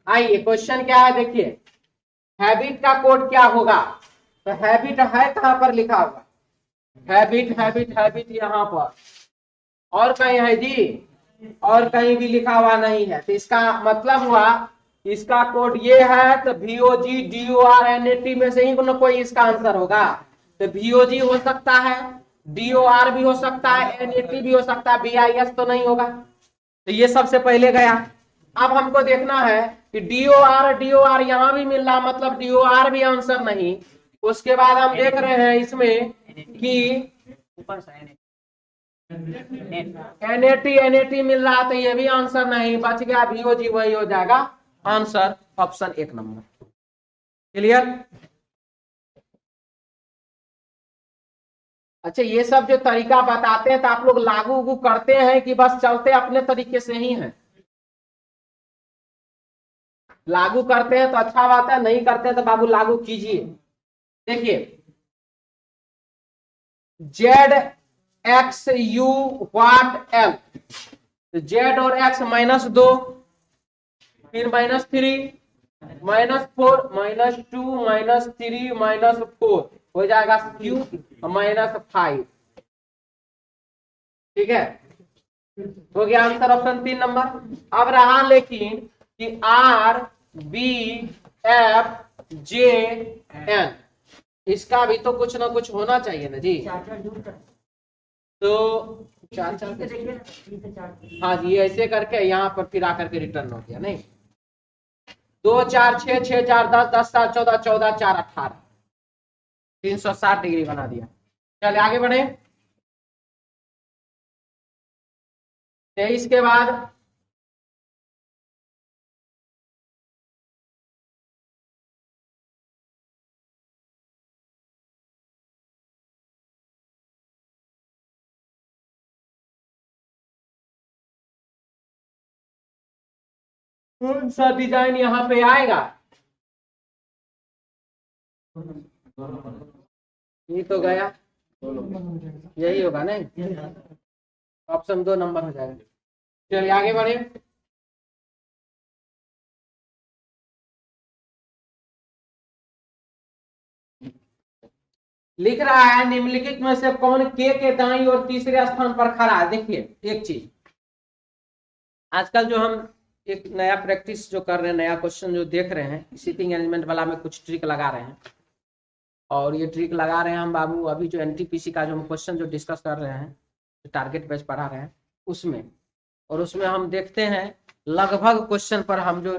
आइए क्वेश्चन क्या है देखिए, हैबिट का कोड क्या होगा। तो हैबिट है कहां पर लिखा हुआ, हैबिट हैबिट हैबिट यहाँ पर, और कहीं है जी, और कहीं भी लिखा हुआ नहीं है। तो इसका मतलब हुआ इसका कोड ये है, तो VOG DOR NAT में से ही कोई इसका आंसर होगा। तो VOG हो सकता है, DOR भी हो सकता है, NAT भी हो सकता है, BIS तो नहीं होगा। तो ये सबसे पहले गया। अब हमको देखना है कि DOR यहाँ भी मिल रहा, मतलब DOR भी आंसर नहीं। उसके बाद हम देख रहे हैं इसमें कि NAT मिल रहा, तो ये भी आंसर नहीं, बच गया VOG, वही हो जाएगा आंसर, ऑप्शन 1 नंबर। क्लियर। अच्छा ये सब जो तरीका बताते हैं तो आप लोग लागू करते हैं कि बस चलते अपने तरीके से ही हैं? लागू करते हैं तो अच्छा बात है, नहीं करते हैं तो बाबू लागू कीजिए। देखिए ZXU व्हाट L, Z और X -2, फिर -3, -4, -2, -3, -4 हो जाएगा Q -5। ठीक है, हो गया आंसर ऑप्शन 3 नंबर। अब रहा लेकिन कि R B F J N, इसका भी तो कुछ ना कुछ होना चाहिए ना जी। तो 4 4 हाँ जी, ऐसे करके यहाँ पर फिर आकर के रिटर्न हो गया नहीं। 2 4 6 6 4 10 10 7 14 14 4 18 360 डिग्री बना दिया। चलिए आगे बढ़े। 23 के बाद कौन सा डिजाइन यहाँ पे आएगा? ये तो गया, यही होगा नहीं, ऑप्शन 2 नंबर हो जाएगा। चलिए आगे बढ़े। लिख रहा है निम्नलिखित में से कौन के दाईं और तीसरे स्थान पर खड़ा है। देखिए एक चीज, आजकल जो हम एक नया प्रैक्टिस जो कर रहे हैं, नया क्वेश्चन जो देख रहे हैं, सिटिंग अरेंजमेंट वाला में कुछ ट्रिक लगा रहे हैं। और ये ट्रिक लगा रहे हैं हम बाबू अभी जो एनटीपीसी का जो हम क्वेश्चन जो डिस्कस कर रहे हैं, जो टारगेट पेज पढ़ा रहे हैं उसमें, और उसमें हम देखते हैं लगभग क्वेश्चन पर हम जो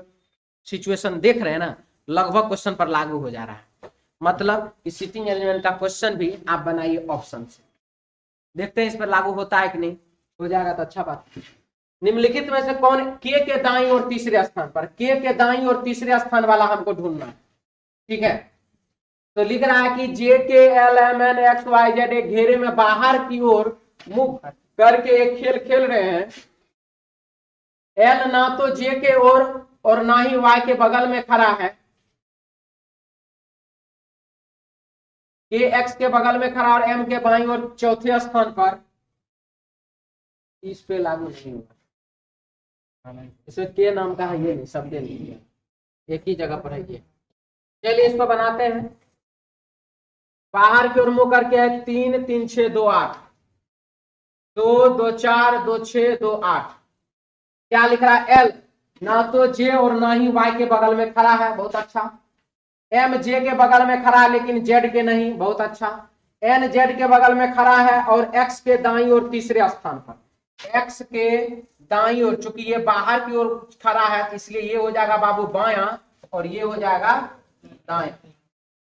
सिचुएशन देख रहे हैं ना, लगभग क्वेश्चन पर लागू हो जा रहा है। मतलब कि सिटिंग अरेंजमेंट का क्वेश्चन भी आप बनाइए ऑप्शन से, देखते हैं इस पर लागू होता है कि नहीं। हो जाएगा तो अच्छा बात। निम्नलिखित में से कौन के दाईं और तीसरे स्थान पर, के दाईं और तीसरे स्थान वाला हमको ढूंढना है। ठीक है, तो लिख रहा है कि J K L M N X Y Z एक घेरे में बाहर की ओर मुख करके एक खेल खेल रहे हैं। एल ना तो जे के ओर और ना ही वाई के बगल में खड़ा है, के एक्स के बगल में खड़ा और एम के बाईं ओर चौथे स्थान पर। इस पे लागू नहीं होगा, इसमें के नाम का है ये नहीं, शब्द नहीं है, एक ही जगह पर है ये। चलिए इसको बनाते हैं। बाहर की ओर मुंह करके है 3 3 6 2 8 2 2 4 2 6 2 8। क्या लिख रहा है? एल ना तो जे और ना ही वाई के बगल में खड़ा है, बहुत अच्छा। एम जे के बगल में खड़ा है लेकिन जेड के नहीं, बहुत अच्छा। एन जेड के बगल में खड़ा है और एक्स के दाईं ओर तीसरे स्थान पर। एक्स के दाईं ओर, चूंकि ये बाहर की ओर खड़ा है इसलिए ये हो जाएगा बाबू बायां और ये हो जाएगा दाएं।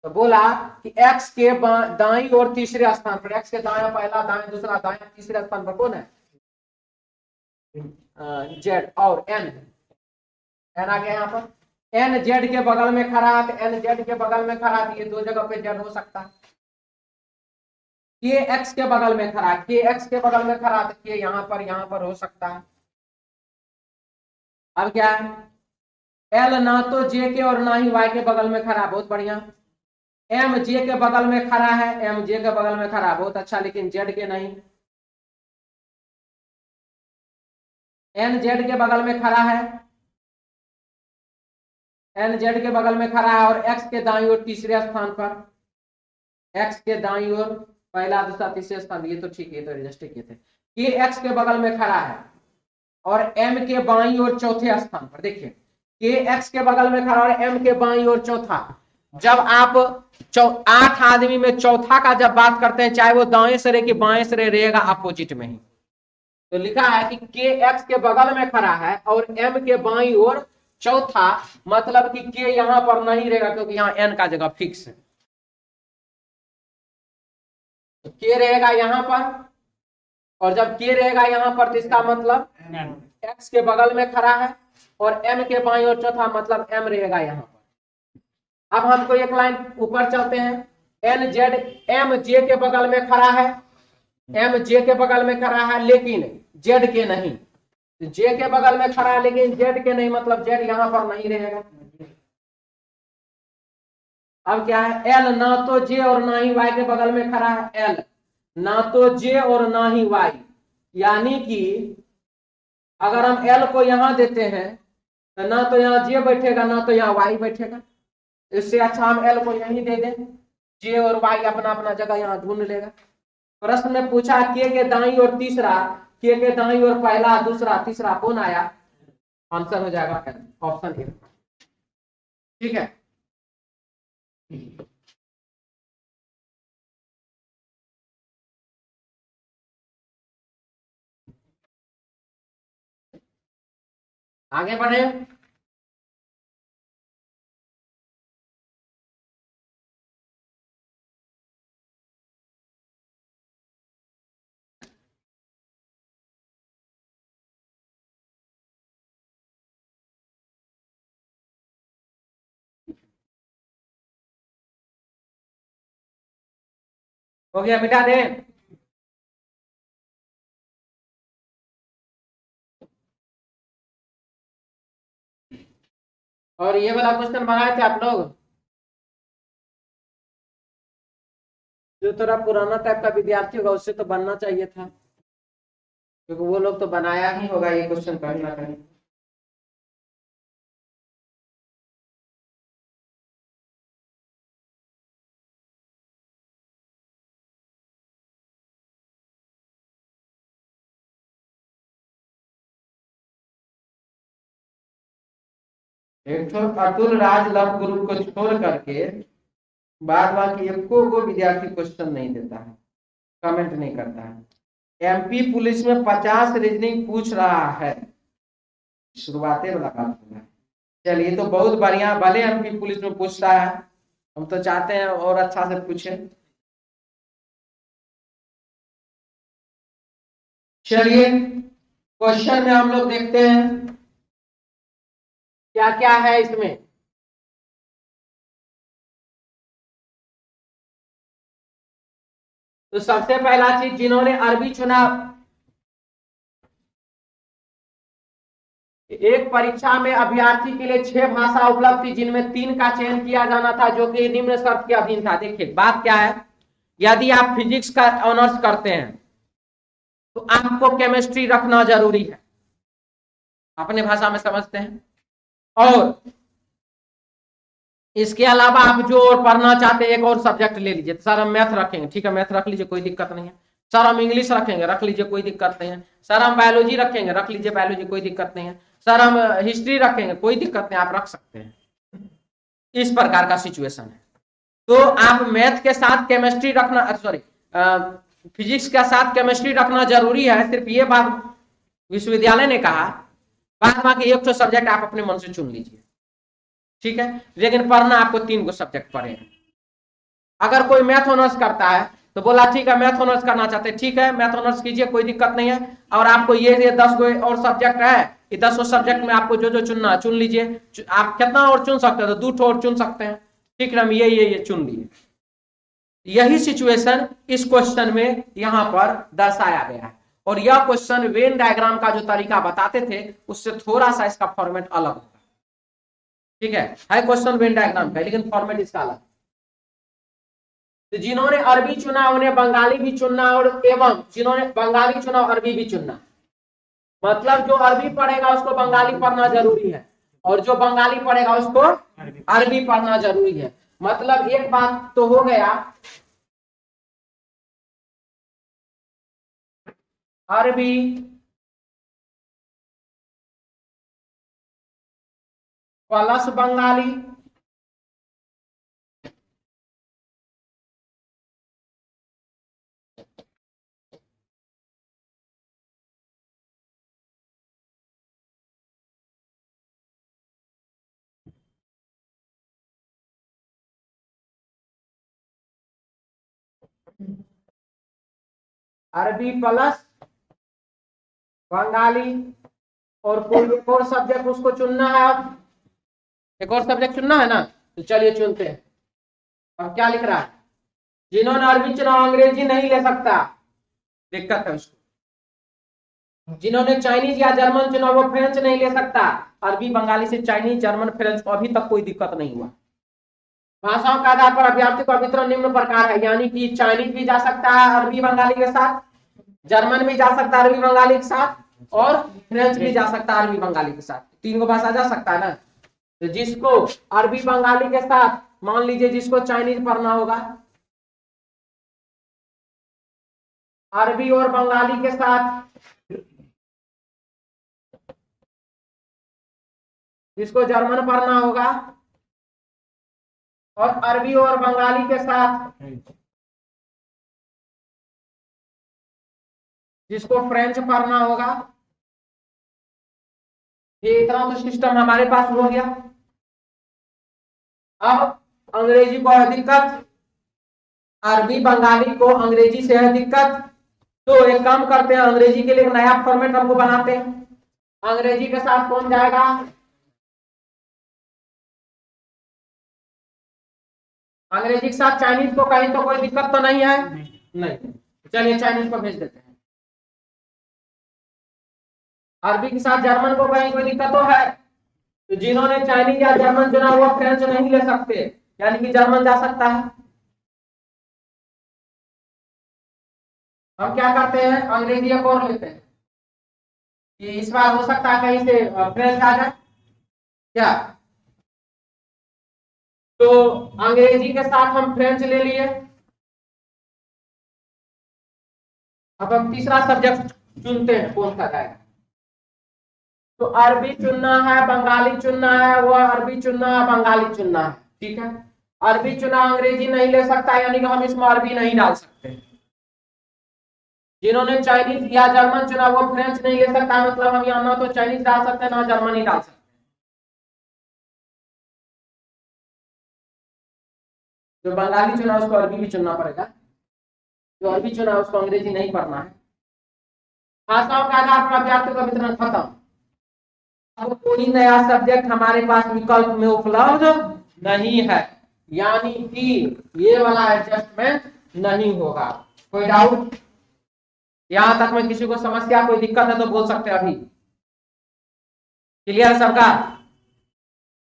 तो बोला कि एक्स के दाईं ओर तीसरे स्थान पर, एक्स के दाएं पहला, दाएं दूसरा, दाएं तीसरे स्थान पर कौन है? जेड। और एन आ गया यहाँ पर। एन जेड के बगल में खड़ा है तो एन जेड के बगल में खड़ा है, ये दो जगह पे जेड हो सकता है। के एक्स के बगल में खड़ा है, के एक्स के बगल में खड़ा है तो के यहाँ पर हो सकता है। अब क्या है? एल ना तो जे के और ना ही वाई के बगल में खड़ा, बहुत बढ़िया। एम जे के बगल में खड़ा है, एम जे के बगल में खड़ा, बहुत अच्छा, लेकिन जेड के नहीं। एन जेड के बगल में खड़ा है, एन जेड के बगल में खड़ा है और एक्स के दाईं ओर तीसरे स्थान पर, एक्स के दाईं ओर पहला दूसरा तीसरे स्थान, ये तो ठीक है, तो एडजस्ट किए थे। के एक्स के बगल में खड़ा है और एम के बाईं ओर चौथे स्थान पर। देखिए के एक्स के बगल में खड़ा और एम के बाईं ओर चौथा। जब आप 8 आदमी में चौथा का जब बात करते हैं, चाहे वो दाएं सिरे की बाएं सिरे रहेगा, अपोजिट में ही। तो लिखा है कि के एक्स के बगल में खड़ा है और एम के बाईं ओर चौथा, मतलब कि के यहां पर नहीं रहेगा क्योंकि यहां एन का जगह फिक्स है। तो के रहेगा यहां पर, और जब के रहेगा यहां पर तो इसका मतलब एक्स के बगल में खड़ा है और एम के बाईं ओर चौथा, मतलब एम रहेगा यहां पर। अब हमको एक लाइन ऊपर चलते हैं। एन जेड, एम जे के बगल में खड़ा है, एम जे के बगल में खड़ा है लेकिन जेड के नहीं। जे के बगल में खड़ा है लेकिन जेड के नहीं, मतलब जेड यहां पर नहीं रहेगा। अब क्या है? एल ना तो जे और ना ही वाई के बगल में खड़ा है, एल ना तो जे और ना ही वाई, यानी कि अगर हम एल को यहां देते हैं तो ना तो यहां जे बैठेगा ना तो यहां वाई बैठेगा। इससे अच्छा हम एल को यहीं दे दें, जे और वाई अपना अपना जगह यहां ढूंढ लेगा। प्रश्न में पूछा के दाईं और तीसरा, के दाईं और पहला दूसरा तीसरा कौन आया? आंसर हो जाएगा ऑप्शन ए। ठीक है, आगे बढ़े। हो गया, मिटा दे। और ये वाला क्वेश्चन बनाए थे आप लोग, जो थोड़ा पुराना टाइप का विद्यार्थी होगा उससे तो बनना चाहिए था, क्योंकि वो लोग तो बनाया ही होगा ये क्वेश्चन कहीं ना कहीं। एक तो अतुल राज लव ग्रुप को छोड़ करके बाद बाकी एको को विद्यार्थी क्वेश्चन नहीं देता है, कमेंट नहीं करता है। एमपी पुलिस में 50 रीजनिंग पूछ रहा है, शुरुआती वाला बात है। चलिए तो बहुत बढ़िया, भले एमपी पुलिस में पूछता है, हम तो चाहते हैं और अच्छा से पूछे। चलिए क्वेश्चन में हम लोग देखते हैं क्या क्या है इसमें। तो सबसे पहला चीज, जिन्होंने अरबी चुना, एक परीक्षा में अभ्यर्थी के लिए 6 भाषा उपलब्ध थी, जिनमें 3 का चयन किया जाना था, जो कि निम्न शर्त के अधीन था। देखिए बात क्या है, यदि आप फिजिक्स का ऑनर्स करते हैं तो आपको केमिस्ट्री रखना जरूरी है, अपने भाषा में समझते हैं। और इसके अलावा आप जो और पढ़ना चाहते हैं एक और सब्जेक्ट ले लीजिए। सर हम मैथ रखेंगे, ठीक है मैथ रख लीजिए, कोई दिक्कत नहीं है। सर हम इंग्लिश रखेंगे, रख लीजिए, कोई दिक्कत नहीं है। सर हम बायोलॉजी रखेंगे, रख लीजिए बायोलॉजी, कोई दिक्कत नहीं है। सर हम हिस्ट्री रखेंगे, कोई दिक्कत नहीं, आप रख सकते हैं। इस प्रकार का सिचुएशन है। तो आप मैथ के साथ केमिस्ट्री रखना, सॉरी फिजिक्स के साथ केमिस्ट्री रखना जरूरी है। सिर्फ ये बात विश्वविद्यालय ने कहा, बाद बाकी एक तो सब्जेक्ट आप अपने मन से चुन लीजिए, ठीक है। लेकिन पढ़ना आपको 3 को सब्जेक्ट पढ़े। अगर कोई मैथ ऑनर्स करता है तो बोला ठीक है मैथ ऑनर्स करना चाहते हैं, ठीक है मैथ ऑनर्स कीजिए, कोई दिक्कत नहीं है। और आपको ये 10 गो और सब्जेक्ट है, ये 10 सब्जेक्ट में आपको जो जो चुनना चुन लीजिए। आप कितना और चुन सकते हैं, तो 2 और चुन सकते हैं, ठीक है। हम ये चुन लिए। यही सिचुएशन इस क्वेश्चन में यहां पर दर्शाया गया है। और यह क्वेश्चन वेन डायग्राम का जो तरीका बताते थे उससे थोड़ा सा इसका फॉर्मेट अलग होगा, ठीक है क्वेश्चन वेन डायग्राम का, लेकिन फॉर्मेट इसका अलग। तो जिन्होंने अरबी चुना उन्हें बंगाली भी चुनना, और एवं जिन्होंने बंगाली चुना अरबी भी चुनना। मतलब जो अरबी पढ़ेगा उसको बंगाली पढ़ना जरूरी है, और जो बंगाली पढ़ेगा उसको अरबी पढ़ना जरूरी है। मतलब एक बात तो हो गया, अरबी प्लस बंगाली अरबी प्लस बंगाली, और कोई एक और सब्जेक्ट उसको चुनना है। अब एक और सब्जेक्ट चुनना है ना, तो चलिए चुनते हैं। अब क्या लिख रहा है, जिन्होंने अरबी चुना अंग्रेजी नहीं ले सकता, दिक्कत है उसको। जिन्होंने चाइनीज या जर्मन चुना वो फ्रेंच नहीं ले सकता। अरबी बंगाली से चाइनीज जर्मन फ्रेंच को अभी तक कोई दिक्कत नहीं हुआ। भाषाओं के आधार पर अभ्यर्थी का वितरण निम्न प्रकार है, यानी कि चाइनीज भी जा सकता है अरबी बंगाली के साथ, जर्मन भी जा सकता है अरबी बंगाली के साथ, और फ्रेंच भी जा सकता है अरबी बंगाली के साथ। 3 को भाषा जा सकता है ना। तो जिसको अरबी बंगाली के साथ, मान लीजिए जिसको चाइनीज पढ़ना होगा, अरबी और बंगाली के साथ, जिसको जर्मन पढ़ना होगा, और अरबी और बंगाली के साथ जिसको फ्रेंच पढ़ना होगा, ये इतना तो सिस्टम हमारे पास हो गया। अब अंग्रेजी को है दिक्कत, अरबी बंगाली को अंग्रेजी से है दिक्कत, तो एक काम करते हैं, अंग्रेजी के लिए एक नया फॉर्मेट हमको बनाते हैं। अंग्रेजी के साथ कौन जाएगा? अंग्रेजी के साथ चाइनीज को कहीं तो कोई दिक्कत तो नहीं है? नहीं। चलिए चाइनीज को भेज देते हैं। अरबी के साथ जर्मन को कहीं कोई दिक्कत तो है? तो जिन्होंने चाइनीज या जर्मन चुना वो फ्रेंच नहीं ले सकते, यानी कि जर्मन जा सकता है। हम क्या करते हैं, अंग्रेजी एक और लेते हैं कि इस बार हो सकता है कहीं से फ्रेंच आ जाए क्या। तो अंग्रेजी के साथ हम फ्रेंच ले लिए। अब हम तीसरा सब्जेक्ट चुनते हैं, कौन सा जाएगा। तो अरबी चुनना है, बंगाली चुनना है, वो अरबी चुनना है, बंगाली चुनना है, ठीक है। अरबी चुना, अंग्रेजी नहीं ले सकता, यानी कि हम इसमें अरबी नहीं डाल सकते। जिन्होंने चाइनीज या जर्मन चुना वो फ्रेंच नहीं ले सकता, मतलब हम यहाँ ना तो चाइनीज डाल सकते हैं ना जर्मनी डाल सकते हैं। जो बंगाली चुना उसको अरबी भी चुनना पड़ेगा, जो अरबी चुना उसको अंग्रेजी नहीं पढ़ना है। भाषाओं के आधार पर अभ्यास का वितरण खत्म। अब कोई नया सब्जेक्ट हमारे पास विकल्प में उपलब्ध नहीं है, यानी कि ये वाला एडजस्टमेंट नहीं होगा। कोई डाउट? यहां तक में किसी को समस्या, कोई दिक्कत है तो बोल सकते हैं अभी। क्लियर सबका?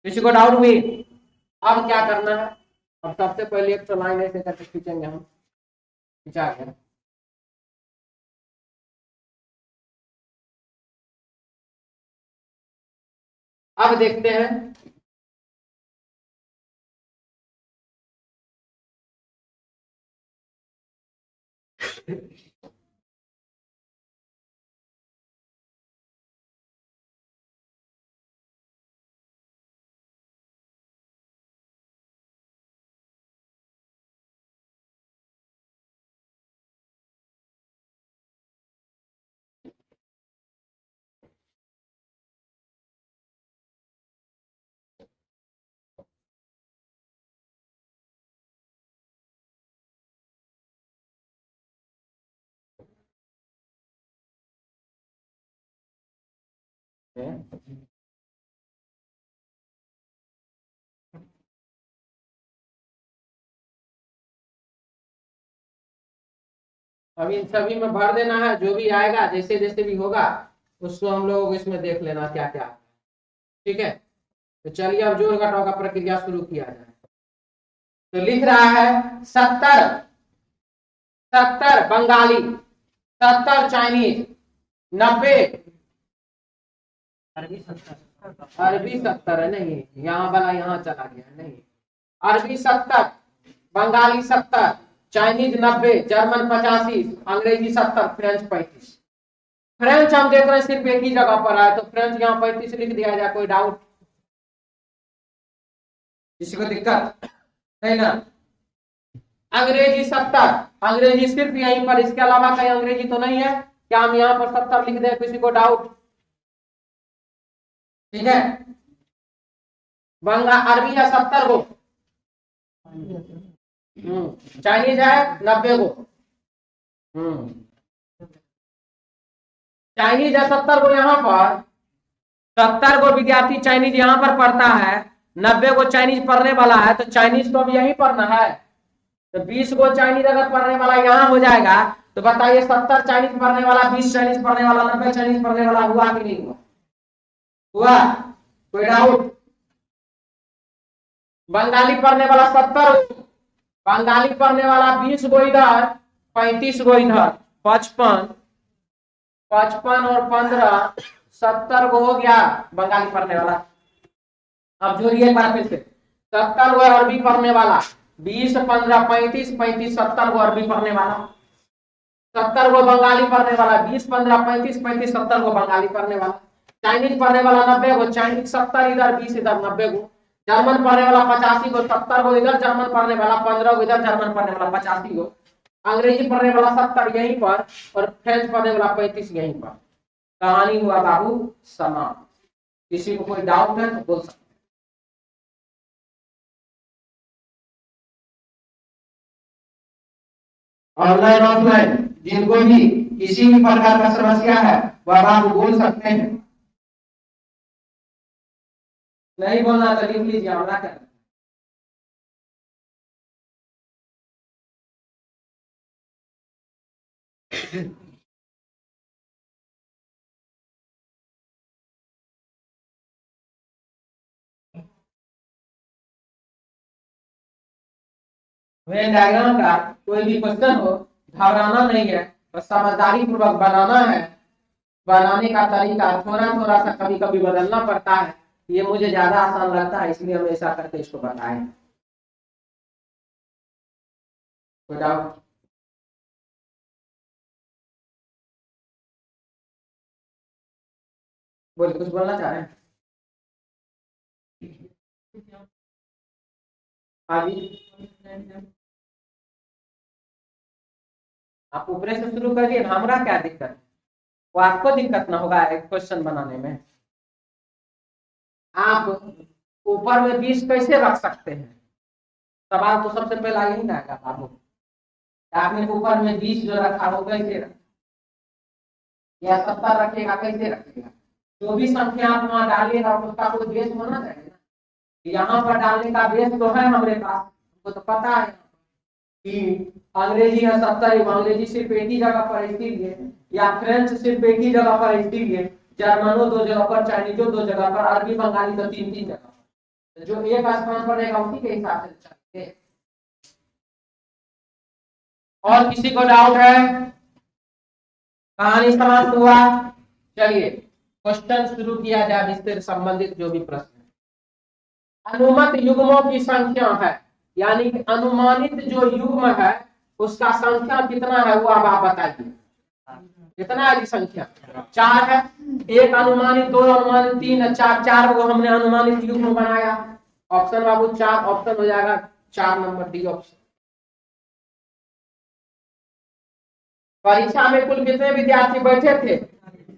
किसी को डाउट हुई? अब क्या करना है, अब सबसे पहले एक तो लाइन ऐसे करके खींचेंगे हम, खींचा गया। अब देखते हैं अब इन सभी में भर देना है, जो भी आएगा जैसे जैसे भी होगा उसको हम लोग इसमें देख लेना क्या क्या, ठीक है। तो चलिए अब जोड़ घटाव का प्रक्रिया शुरू किया जाए। तो लिख रहा है 70 बंगाली, 70 चाइनीज, 90 अरबी 70 है, नहीं यहाँ वाला यहाँ चला गया, नहीं अरबी 70, बंगाली 70, चाइनीज 90, जर्मन 85, अंग्रेजी 70, फ्रेंच 35। फ्रेंच हम देख रहे हैं सिर्फ एक ही जगह पर है, तो फ्रेंच यहाँ 35 लिख दिया जाए। कोई डाउट? किसी को दिक्कत नहीं ना? अंग्रेजी 70, अंग्रेजी सिर्फ यहीं पर, इसके अलावा कहीं अंग्रेजी तो नहीं है क्या? हम यहाँ पर 70 लिख दें, किसी को डाउट? ठीक है। अरबी है 70 को, चाइनीज है 90 को, चाइनीज है 70 को, यहाँ पर 70 को विद्यार्थी चाइनीज यहाँ पर पढ़ता है, 90 को चाइनीज पढ़ने वाला है, तो चाइनीज तो अब यही पढ़ना है। तो 20 को चाइनीज अगर पढ़ने वाला यहाँ हो जाएगा तो बताइए 70 चाइनीज पढ़ने वाला, 20 चाइनीज पढ़ने वाला, 90 चाइनीज पढ़ने वाला हुआ कि नहीं हुआ? हुआ? कोई डाउट? बंगाली पढ़ने वाला 70, बंगाली पढ़ने वाला 20 को इधर, 35 को इधर, 55 और 15 70 को हो गया बंगाली पढ़ने वाला। अब जोड़िए एक बार फिर से, 70 को अरबी पढ़ने वाला, 20 15 35 35 70 को अरबी पढ़ने वाला, 70 को बंगाली पढ़ने वाला, 20 15 35 35 70 को बंगाली पढ़ने वाला, चाइनीज पढ़ने वाला 90 को, चाइनीज 70 इधर, 20 इधर, 90 को, जर्मन पढ़ने वाला 85 को, 70 को इधर जर्मन पढ़ने वाला, 15 को इधर जर्मन पढ़ने वाला 85 को, अंग्रेजी पढ़ने वाला 70 यहीं पर और फ्रेंच पढ़ने वाला 35 यहीं पर। कहानी हुआ बाबू समाप्त। किसी को कोई डाउट है तो बोल सकते। ऑनलाइन ऑफलाइन जिनको भी किसी भी प्रकार का समस्या है वह बाबू बोल सकते हैं। नहीं बोलना तो लिख लीजिए, हमरा क्या। वेन डायग्राम का कोई भी क्वेश्चन हो, घबराना नहीं है, बस समझदारी पूर्वक बनाना है। बनाने का तरीका थोड़ा थोड़ा सा कभी कभी बदलना पड़ता है, ये मुझे ज्यादा आसान लगता है इसलिए हम ऐसा करके इसको बताएं। कोई डाउट? बोलिए, कुछ बोलना चाह रहे हैं? हाँ जी, आप ऊपर से शुरू करिए, हमरा क्या दिक्कत है? वो आपको दिक्कत ना होगा एक क्वेश्चन बनाने में। आप ऊपर में 20 कैसे रख सकते हैं? सवाल तो सबसे पहला यही ना आएगा बाबू, आपने ऊपर में 20 जो रखा वो कैसे रखा, या 70 रखेगा कैसे रखेगा? जो भी संख्या आप वहां डालिएगा उसका कोई बेस होना चाहिए ना। यहाँ पर डालने का बेस तो है हमारे पास, हमको तो पता है कि अंग्रेजी है 70, अंग्रेजी सिर्फ एक ही जगह पर इसीलिए, या फ्रेंच सिर्फ एक ही जगह पर इसीलिए, जर्मनो 2 जगह पर, चाइनीजो 2 जगह पर, अरबी बंगाली तो 3-3 जगह पर। जो एक स्थान पर रहेगा उसी के हिसाब से चलते। और किसी को डाउट है? कहानी समाप्त हुआ। चलिए क्वेश्चन शुरू किया जाए, इससे संबंधित जो भी प्रश्न है। अनुमत युग्मों की संख्या है, यानी कि अनुमानित जो युग्म है उसका संख्या कितना है वो अब आप बताइए। कितना है संख्या? 4 है। एक अनुमानित, 2 अनुमानित, 3 है, 4 को हमने अनुमानित युग्म बनाया। ऑप्शन बाबू 4 ऑप्शन हो जाएगा, 4 नंबर डी ऑप्शन। परीक्षा में कुल कितने विद्यार्थी बैठे थे?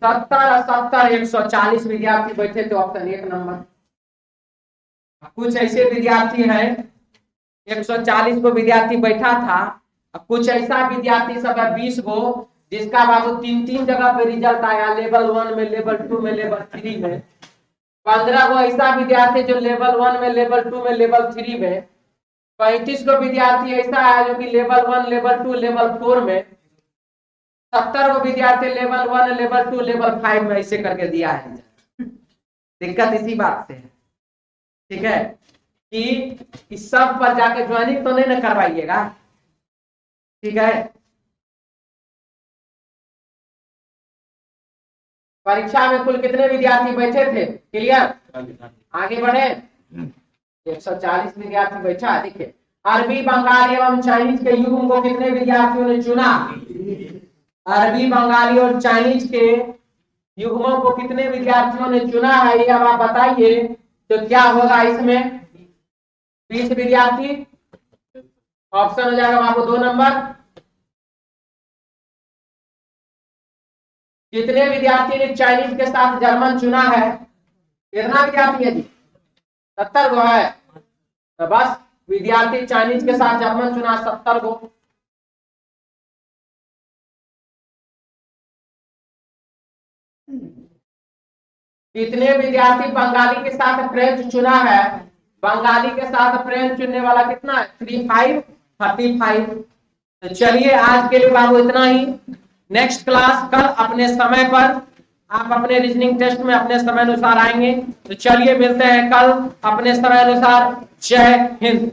70 140 विद्यार्थी बैठे थे, ऑप्शन 1 नंबर। कुछ ऐसे विद्यार्थी हैं 140 को विद्यार्थी बैठा था, कुछ ऐसा विद्यार्थी सब है 20 को जिसका बाबू 3-3 जगह पे रिजल्ट आया, लेवल 1 में, लेवल 2 में, लेवल 3 में। 15 को ऐसा विद्यार्थी जो लेवल 1 में, लेवल 2 में, लेवल 3 में। 35 को विद्यार्थी ऐसा है जो कि लेवल 1, लेवल 2, लेवल 4 में। 70 को विद्यार्थी लेवल 1, लेवल 2, लेवल 5 में, ऐसे करके दिया है। दिक्कत इसी बात से है, ठीक है, कि इस सब पर जाके ज्वाइनिंग तो नहीं ना करवाइएगा, ठीक है। परीक्षा में कुल कितने विद्यार्थी बैठे थे? क्लियर? आगे बढ़े। 140 विद्यार्थी बैठा। देखिए, अरबी, बंगाली एवं चाइनीज के युग्म को कितने विद्यार्थियों ने चुना? अरबी, बंगाली और चाइनीज के युग्मों को कितने विद्यार्थियों ने चुना है, ये अब आप बताइए। तो क्या होगा इसमें? 20 विद्यार्थी, ऑप्शन हो जाएगा बाबू 2 नंबर। कितने विद्यार्थी ने चाइनीज के साथ जर्मन चुना है? कितना विद्यार्थी है जी? 70 को है, तो बस विद्यार्थी चाइनीज के साथ जर्मन चुना 70 को। कितने विद्यार्थी बंगाली के साथ फ्रेंच चुना है? बंगाली के साथ फ्रेंच चुनने वाला कितना है? 35। तो चलिए आज के लिए बाबू इतना ही। नेक्स्ट क्लास कल अपने समय पर, आप अपने रीजनिंग टेस्ट में अपने समय अनुसार आएंगे। तो चलिए मिलते हैं कल अपने समय अनुसार। जय हिंद।